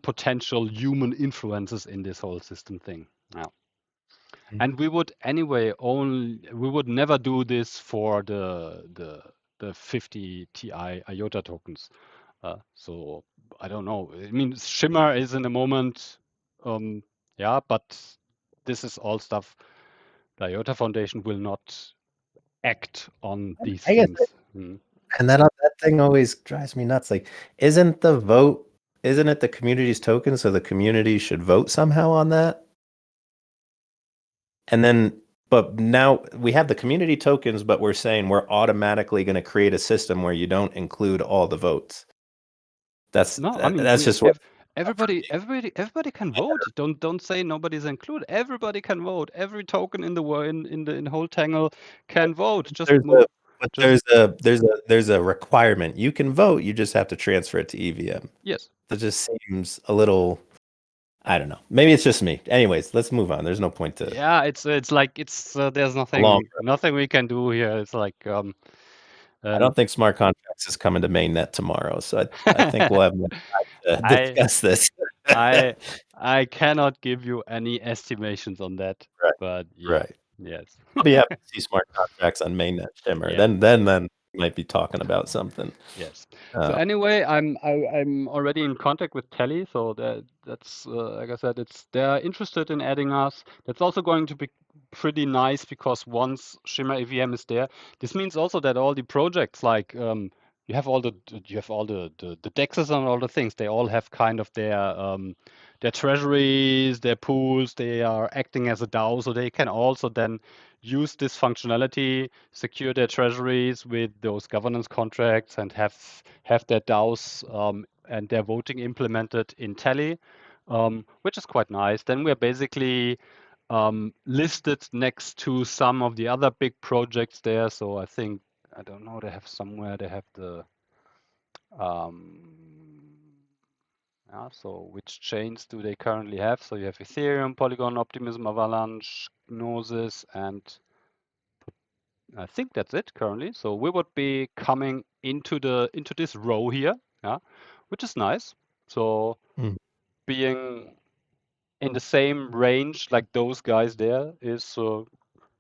potential human influences in this whole system thing. Yeah. And we would never do this for the 50 Ti IOTA tokens. So I don't know. I mean, Shimmer is in the moment, yeah, but this is all stuff. The IOTA Foundation will not act on these I guess, things. and that thing always drives me nuts. Like, isn't it the community's token, so the community should vote somehow on that? And then, but now we have the community tokens, but we're saying we're automatically going to create a system where you don't include all the votes. That's No, I mean, that's just what everybody can vote. Don't say nobody's included. Everybody can vote. Every token in the in the whole tangle can vote. Just there's move. there's a requirement. You can vote, you just have to transfer it to EVM. Yes. That just seems a little, I don't know. Maybe it's just me. Anyways, let's move on. There's no point to. Yeah, it's like there's long nothing we can do here. It's like I don't think smart contracts is coming to mainnet tomorrow, so I think we'll have more time to I discuss this. I cannot give you any estimations on that. Right. But yeah, Right. yes. I'll be happy to see smart contracts on mainnet Shimmer. Yeah. Then we might be talking about something. Yes. So anyway, I'm already in contact with Telly, so that's like I said, they're interested in adding us. That's also going to be pretty nice, because once Shimmer AVM is there, this means also that all the projects like you have all the dexes and all the things. They all have kind of their treasuries, their pools. They are acting as a DAO, so they can also then use this functionality, secure their treasuries with those governance contracts, and have their DAOs and their voting implemented in Tally, which is quite nice. Then we're basically listed next to some of the other big projects there. So I think, I don't know, they have somewhere, they have the, yeah, so which chains do they currently have? So you have Ethereum, Polygon, Optimism, Avalanche, Gnosis, and I think that's it currently. So we would be coming into this row here, yeah, which is nice. So Mm. being in the same range like those guys there is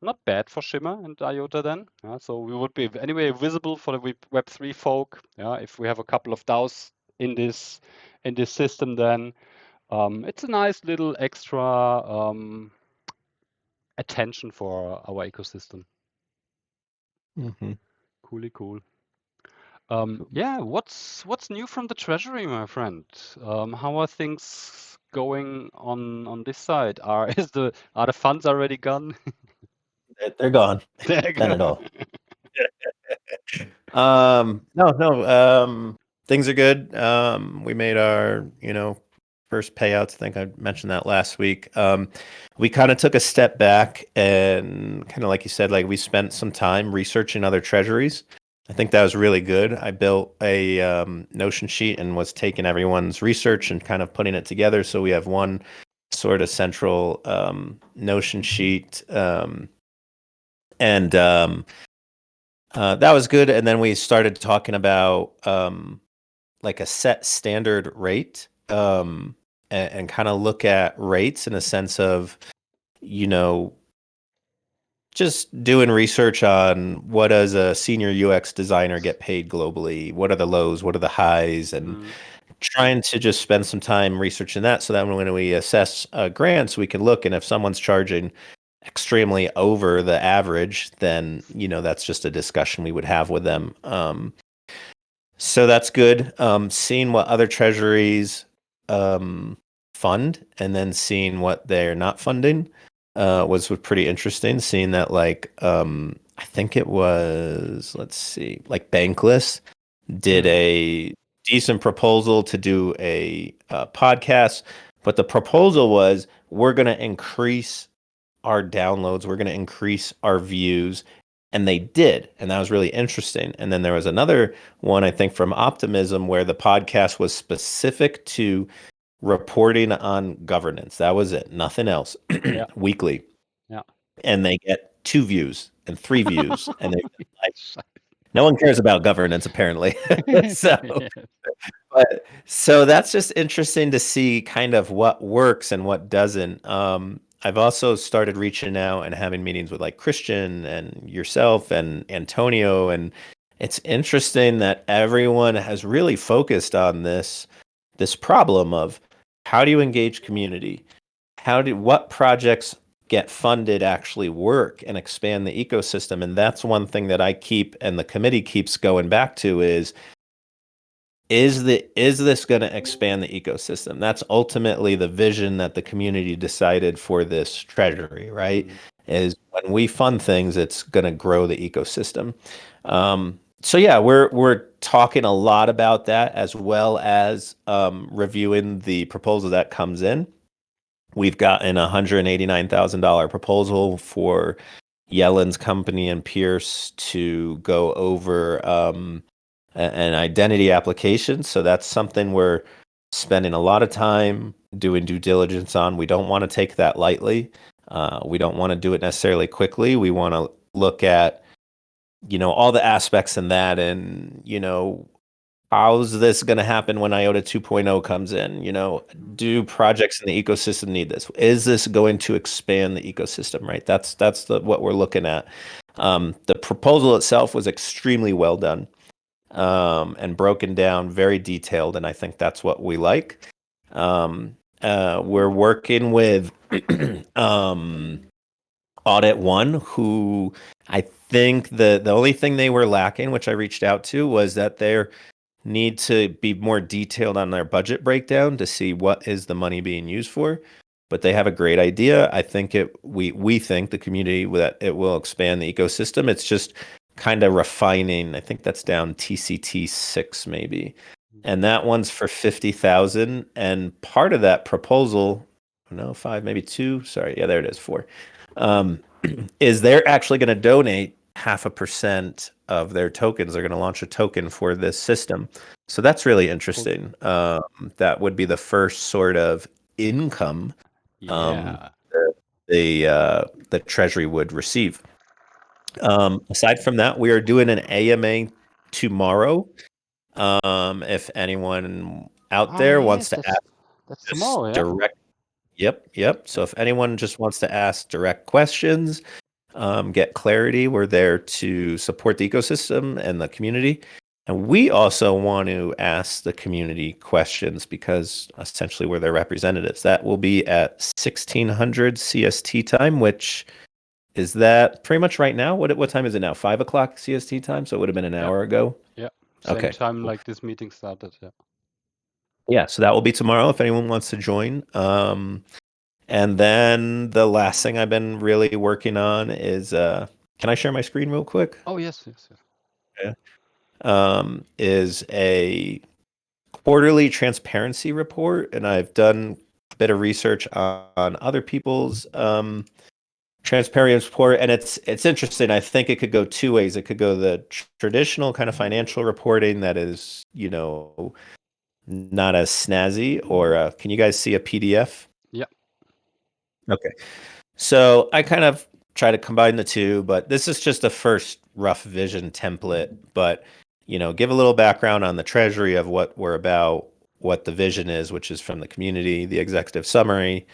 not bad for Shimmer and IOTA then. Yeah, so we would be anyway visible for the Web3 folk. Yeah, if we have a couple of DAOs in this system, then it's a nice little extra attention for our ecosystem. Mm-hmm. Coolly cool. Yeah, what's new from the treasury, my friend? How are things going on this side? Are the funds already gone? They're gone. They're Not at all. gone. No. Things are good. We made our, first payouts. I think I mentioned that last week. We kind of took a step back and kind of like you said, like we spent some time researching other treasuries. I think that was really good. I built a Notion sheet and was taking everyone's research and kind of putting it together. So we have one sort of central Notion sheet. And that was good. And then we started talking about like a set standard rate, and kind of look at rates in a sense of, just doing research on what does a senior UX designer get paid globally? What are the lows? What are the highs? And trying to just spend some time researching that so that when we assess grants, we can look, and if someone's charging extremely over the average, then that's just a discussion we would have with them. So that's good. Seeing what other treasuries fund, and then seeing what they're not funding was pretty interesting. Seeing that, like, I think it was, let's see, like Bankless did a decent proposal to do a podcast, but the proposal was, we're going to increase our downloads, we're going to increase our views, and they did, and that was really interesting. And then there was another one, I think, from Optimism, where the podcast was specific to reporting on governance. That was it, nothing else. Yeah. Weekly. Yeah. And they get 2 views and 3 views, and they like, no one cares about governance apparently. So that's just interesting to see kind of what works and what doesn't. I've also started reaching out and having meetings with like Christian and yourself and Antonio, and it's interesting that everyone has really focused on this problem of, how do you engage community? What projects get funded actually work and expand the ecosystem? And that's one thing that I keep, and the committee keeps going back to, is this going to expand the ecosystem? That's ultimately the vision that the community decided for this treasury, right? Is when we fund things, it's going to grow the ecosystem. So yeah, we're talking a lot about that, as well as reviewing the proposal that comes in. We've gotten a $189,000 proposal for Yellen's company and Pierce to go over an identity application. So that's something we're spending a lot of time doing due diligence on. We don't want to take that lightly. We don't want to do it necessarily quickly. We want to look at, all the aspects in that, and, how's this going to happen when IOTA 2.0 comes in? Do projects in the ecosystem need this? Is this going to expand the ecosystem, right? That's what we're looking at. The proposal itself was extremely well done. And broken down, very detailed, and I think that's what we like. We're working with Audit One, who I think the only thing they were lacking, which I reached out to, was that they need to be more detailed on their budget breakdown to see what is the money being used for. But they have a great idea. I think we think the community that it will expand the ecosystem. It's just kind of refining. I think that's down TCT 6 maybe. And that one's for 50,000. And part of that proposal, no, 5, maybe 2. Sorry, yeah, there it is, 4. Is they're actually going to donate 0.5% of their tokens. They're going to launch a token for this system. So that's really interesting. That would be the first sort of income Yeah. the Treasury would receive. Aside from that, we are doing an AMA tomorrow. If anyone out there wants Yes, to ask that's just tomorrow, yeah. direct, yep. So if anyone just wants to ask direct questions, get clarity, we're there to support the ecosystem and the community. And we also want to ask the community questions because essentially we're their representatives. That will be at 1600 CST time, which is that pretty much right now? What time is it now? 5 o'clock CST time? So it would have been an hour ago. Yeah. Same Okay. time like this meeting started, yeah. Yeah, so that will be tomorrow if anyone wants to join. And then the last thing I've been really working on is can I share my screen real quick? Oh, yes. Yeah. Is a quarterly transparency report, and I've done a bit of research on other people's transparency report, and it's interesting. I think it could go two ways. It could go the traditional kind of financial reporting that is, not as snazzy, or can you guys see a PDF? Yeah. Okay. So I kind of try to combine the two, but this is just a first rough vision template. But, give a little background on the Treasury of what we're about, what the vision is, which is from the community, the executive summary,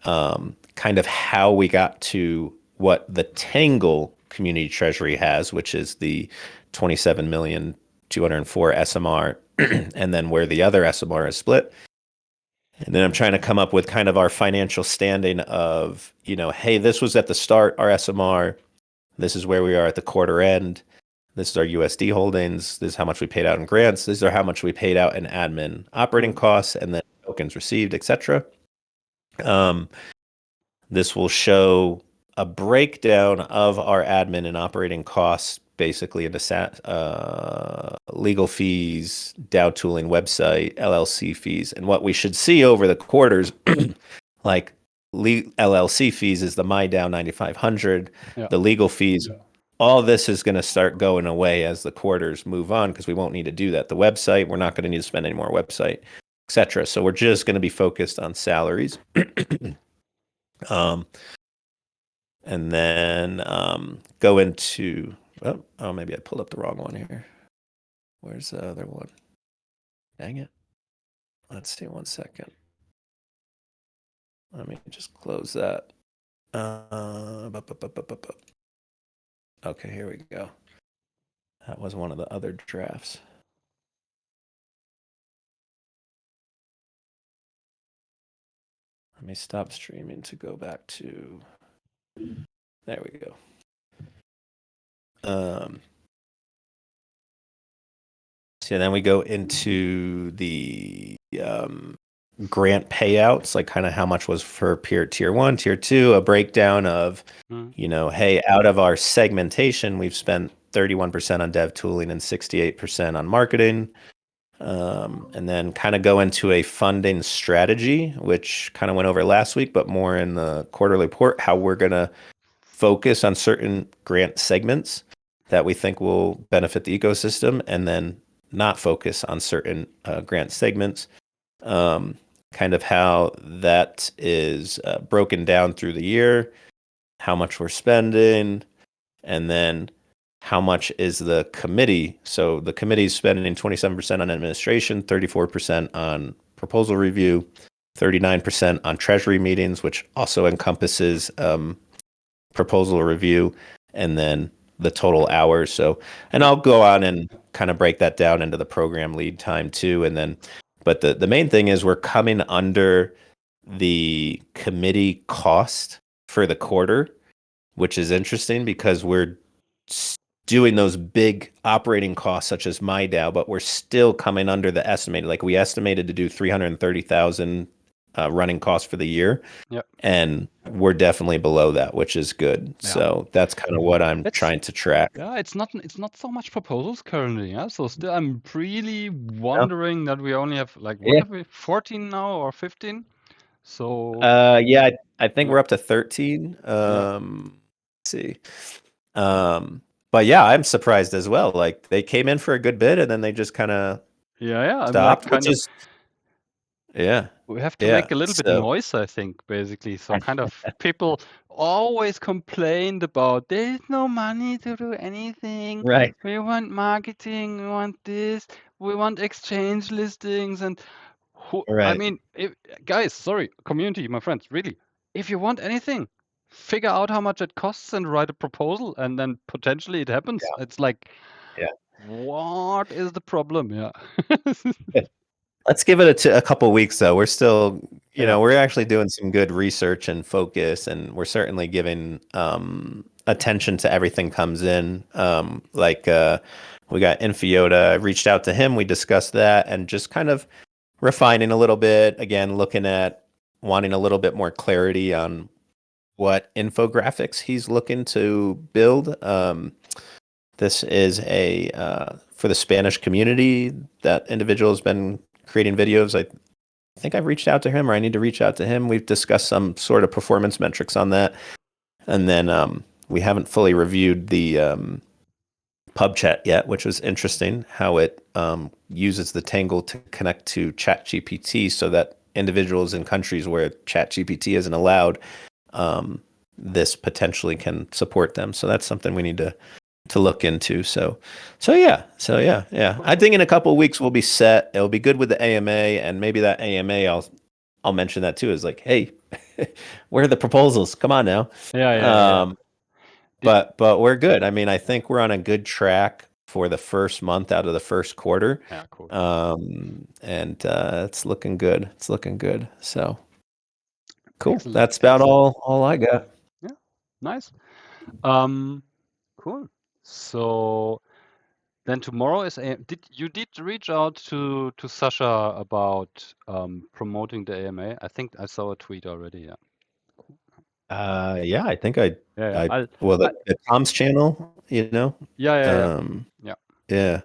kind of how we got to what the Tangle Community Treasury has, which is the 27,204 SMR, and then where the other SMR is split. And then I'm trying to come up with kind of our financial standing of, hey, this was at the start, our SMR. This is where we are at the quarter end. This is our USD holdings. This is how much we paid out in grants. These are how much we paid out in admin operating costs and then tokens received, etc. This will show a breakdown of our admin and operating costs, basically into legal fees, DAO tooling, website, LLC fees, and what we should see over the quarters, like LLC fees is the MyDAO 9500, the legal fees. All this is going to start going away as the quarters move on because we won't need to do that. The website, we're not going to need to spend any more website, etc. So we're just going to be focused on salaries. And then go into, oh, maybe I pulled up the wrong one here. Where's the other one? Dang it. Let's see, 1 second. Let me just close that. Okay, here we go. That was one of the other drafts. Let me stop streaming to go back to, there we go. So then we go into the grant payouts, like kind of how much was for tier 1, tier 2, a breakdown of, hey, out of our segmentation, we've spent 31% on dev tooling and 68% on marketing. And then kind of go into a funding strategy, which kind of went over last week, but more in the quarterly report, how we're going to focus on certain grant segments that we think will benefit the ecosystem, and then not focus on certain grant segments. Kind of how that is broken down through the year, how much we're spending, and then how much is the committee. So the committee is spending 27% on administration, 34% on proposal review, 39% on treasury meetings, which also encompasses proposal review, and then the total hours. So, and I'll go on and kind of break that down into the program lead time too. And then, but the main thing is we're coming under the committee cost for the quarter, which is interesting because we're doing those big operating costs such as MyDAO, but we're still coming under the estimated. Like we estimated to do 330,000 running costs for the year. Yeah. And we're definitely below that, which is good. Yeah. So that's kind of what I'm trying to track. Yeah, it's not so much proposals currently. Yeah, so still I'm really wondering that we only have like what Yeah. have we 14 now or 15? So Yeah, I think Yeah. we're up to 13. Let's see. But yeah, I'm surprised as well. Like they came in for a good bit and then they just kind of yeah, I'm like stopped, kind which of is yeah. we have to Yeah. make a little bit So noise, I think, basically. So kind of people always complained about there's no money to do anything. right. We want marketing, we want this, we want exchange listings, and I Right. mean, guys, sorry, community, my friends, really, if you want anything, figure out how much it costs and write a proposal, and then potentially it happens. Yeah. It's like, Yeah. what is the problem? Yeah. Let's give it a couple weeks though. We're still, Yeah. we're actually doing some good research and focus, and we're certainly giving attention to everything comes in. We got IOTA. I reached out to him. We discussed that and just kind of refining a little bit. Again, looking at wanting a little bit more clarity on what infographics he's looking to build. This is for the Spanish community. That individual has been creating videos. I think I've reached out to him, or I need to reach out to him. We've discussed some sort of performance metrics on that. And then we haven't fully reviewed the pub chat yet, which was interesting, how it uses the Tangle to connect to ChatGPT so that individuals in countries where ChatGPT isn't allowed, this potentially can support them. So that's something we need to look into. So yeah. I think in a couple of weeks we'll be set. It'll be good with the AMA, and maybe that AMA I'll mention that too. Is like, hey, where are the proposals? Come on now. Yeah. But we're good. I mean, I think we're on a good track for the first month out of the first quarter. Yeah, cool. And it's looking good. It's looking good. So cool. Excellent, That's about all I got. Yeah, nice. Cool. So then tomorrow is did you reach out to Sasha about promoting the AMA? I think I saw a tweet already. Yeah. Yeah, I think the comms channel, Yeah. yeah.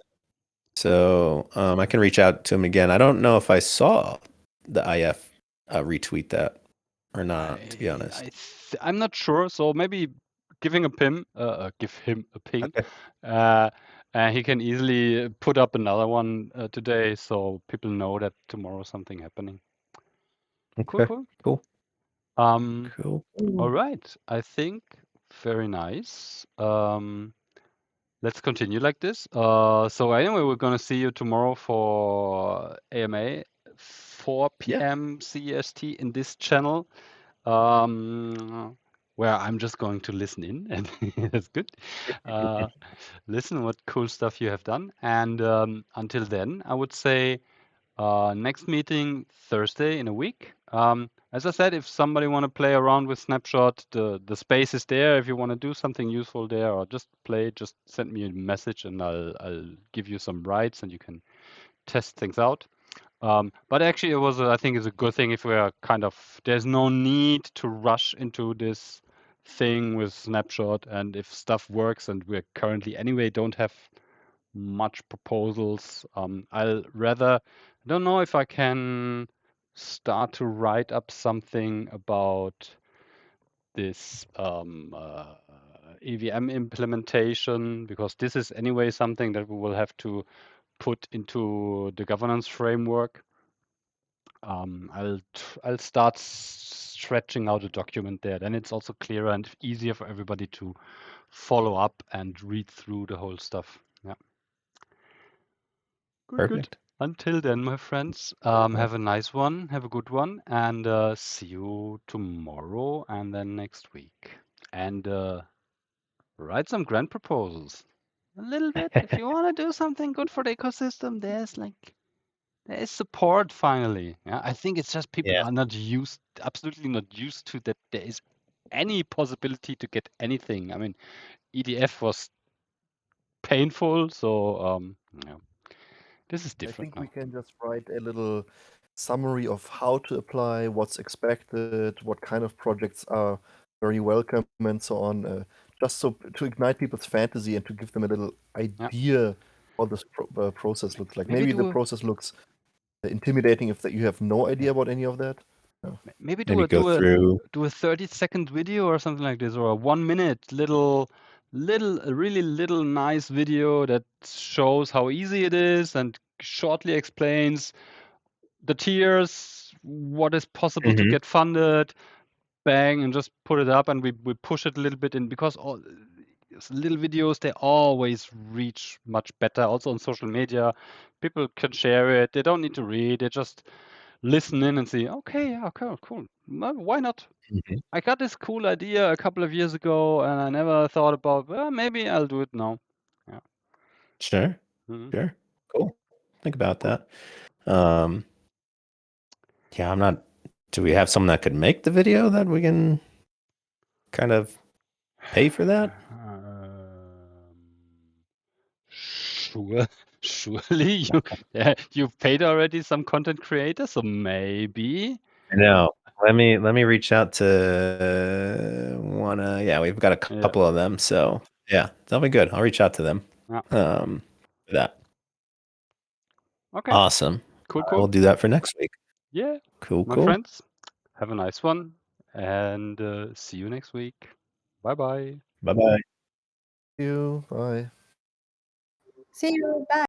So I can reach out to him again. I don't know if I saw the IF retweet that or not, to be honest. I'm not sure. So maybe give him a ping, Okay. and he can easily put up another one today, so people know that tomorrow something happening. Okay. Cool. Cool. All right. I think very nice. Let's continue like this. So anyway, we're gonna see you tomorrow for AMA, 4 p.m. CEST in this channel, where I'm just going to listen in, and that's good. Listen what cool stuff you have done, and until then, I would say next meeting Thursday in a week. As I said, if somebody want to play around with Snapshot, the space is there. If you want to do something useful there or just play, just send me a message and I'll give you some rights and you can test things out. But actually, I think it's a good thing if we are there's no need to rush into this thing with Snapshot, and if stuff works and we're currently anyway don't have much proposals. I don't know if I can start to write up something about this EVM implementation, because this is anyway something that we will have to put into the governance framework. I'll start stretching out a document there. Then it's also clearer and easier for everybody to follow up and read through the whole stuff. Yeah. Good. Until then, my friends, have a nice one, have a good one, and see you tomorrow and then next week. And write some grant proposals. A little bit. If you want to do something good for the ecosystem, there is support finally. Yeah, I think it's just people are absolutely not used to that there is any possibility to get anything. I mean, EDF was painful, so yeah. This is I different think we now. can just write a little summary of how to apply, what's expected, what kind of projects are very welcome, and so on. Just so to ignite people's fantasy and to give them a little idea how this process looks like. Maybe Maybe the do a, process looks intimidating if that you have no idea about any of that. maybe do Maybe a go do a through. do a 30-second video or something like this, or a 1 minute little really little nice video that shows how easy it is and shortly explains the tiers, what is possible to Mhm. get funded, bang, and just put it up, and we push it a little bit in, because all little videos, they always reach much better. Also on social media, people can share it. They don't need to read. They just listen in and see, okay, yeah, cool. Well, why not? Mhm. I got this cool idea a couple of years ago, and I never thought about, well, maybe I'll do it now. Yeah. Sure. Mhm. Sure. Cool. Think about Cool. that. Yeah, I'm not. Do we have someone that could make the video that we can kind of pay for that? Sure, surely you've paid already some content creators, so maybe. I know. Let me reach out to one. Yeah, we've got a Yeah. couple of them. So yeah, that'll be good. I'll reach out to them. Yeah. For that. Okay. Awesome. Cool. We'll do that for next week. Yeah. Cool. My Cool. friends, have a nice one, and see you next week. Bye-bye. Bye bye. See you. Bye. See you. Bye.